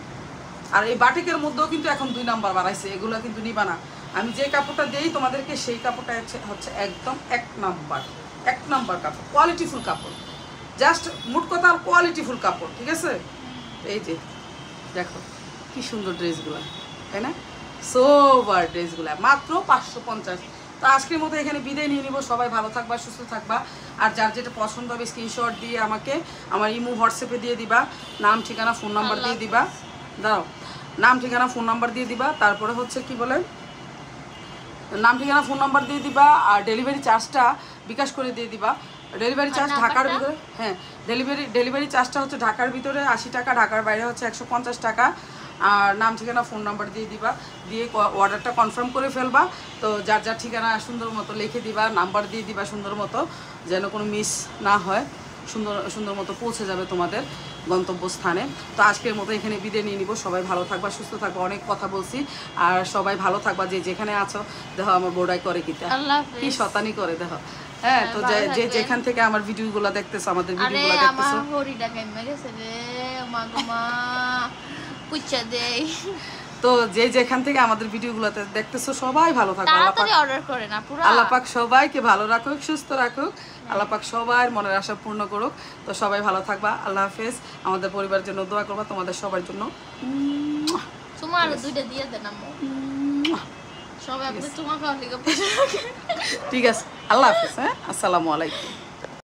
আর এই বাটিকের মধ্যেও কিন্তু এখন 2 নাম্বার বাড়াইছে, এগুলো কিন্তু নিবা না। আমি যে কাপড়টা দেই তোমাদেরকে সেই কাপড়টা হচ্ছে একদম 1 নাম্বার কাপড়, কোয়ালিটিফুল কাপড়, জাস্ট মোট কথা কোয়ালিটিফুল কাপড়, ঠিক আছে। এই যে দেখো কি সুন্দর ড্রেসগুলো, তাই না? সোবার ড্রেসগুলো মাত্র 550। তো আজকের মতো এখানে বিদায় নিয়ে নিব। সবাই ভালো থাকবা, সুস্থ থাকবা। আর যার যেটা পছন্দ হবে স্ক্রিনশট দিয়ে আমাকে আমার ইমো হোয়াটসঅ্যাপে দিয়ে দিবা, নাম ঠিকানা ফোন নাম্বার দিয়ে দিবা। দাও, নাম ঠিকানা ফোন নাম্বার দিয়ে দিবা। তারপরে হচ্ছে কি বলে, নাম ঠিকানা ফোন নাম্বার দিয়ে দিবা। আর ডেলিভারি চার্জটা বিকাশ করে দিয়ে দিবা। ডেলিভারি চার্জ ঢাকার ভিতরে, হ্যাঁ ডেলিভারি চার্জটা হচ্ছে ঢাকার ভিতরে 80 টাকা, ঢাকার বাইরে হচ্ছে 150 টাকা। আর নাম ঠিকানা ফোন নাম্বার দিয়ে দিবা, দিয়ে অর্ডারটা কনফার্ম করে ফেলবা। তো যার যার ঠিকানা সুন্দর মতো লিখে দিবা, নাম্বার দিয়ে দিবা সুন্দর মতো, যেন কোনো মিস না হয়। সুন্দর মতো পৌঁছে যাবে তোমাদের গন্তব্যস্থানে। তো আজকের মতো এখানে বিদায় নিয়ে নিব। সবাই ভালো থাকবা, সুস্থ থাকবা। অনেক কথা বলছি, আর সবাই ভালো থাকবা। যে যেখানে আছো দেখো আমার বোর্ডাই করে কি শতানি করে দেখো। হ্যাঁ, তো যে যেখান থেকে আমার ভিডিওগুলো দেখতেছো, আমাদের ভিডিওগুলো দেখতেছো, তো যে যেখান থেকে আমাদের ভিডিওগুলোতে দেখতেছো সবাই ভালো থাকো। আল্লাহ পাক সবাইকে ভালো রাখুক, সুস্থ রাখুক। আল্লাহ পাক সবার মনের আশা পূর্ণ করুক। তো সবাই ভালো থাকবা। আল্লাহ হাফেজ। আমাদের পরিবারের জন্য দোয়া করবা, তোমাদের সবার জন্য। তোমার দুইটা দিয়ে দেন আম্মু, সবাই আপনাদের তোমার খাওয়া লিগে। ঠিক আছে, আল্লাহ হাফেজ। হ্যাঁ, আসসালামু আলাইকুম।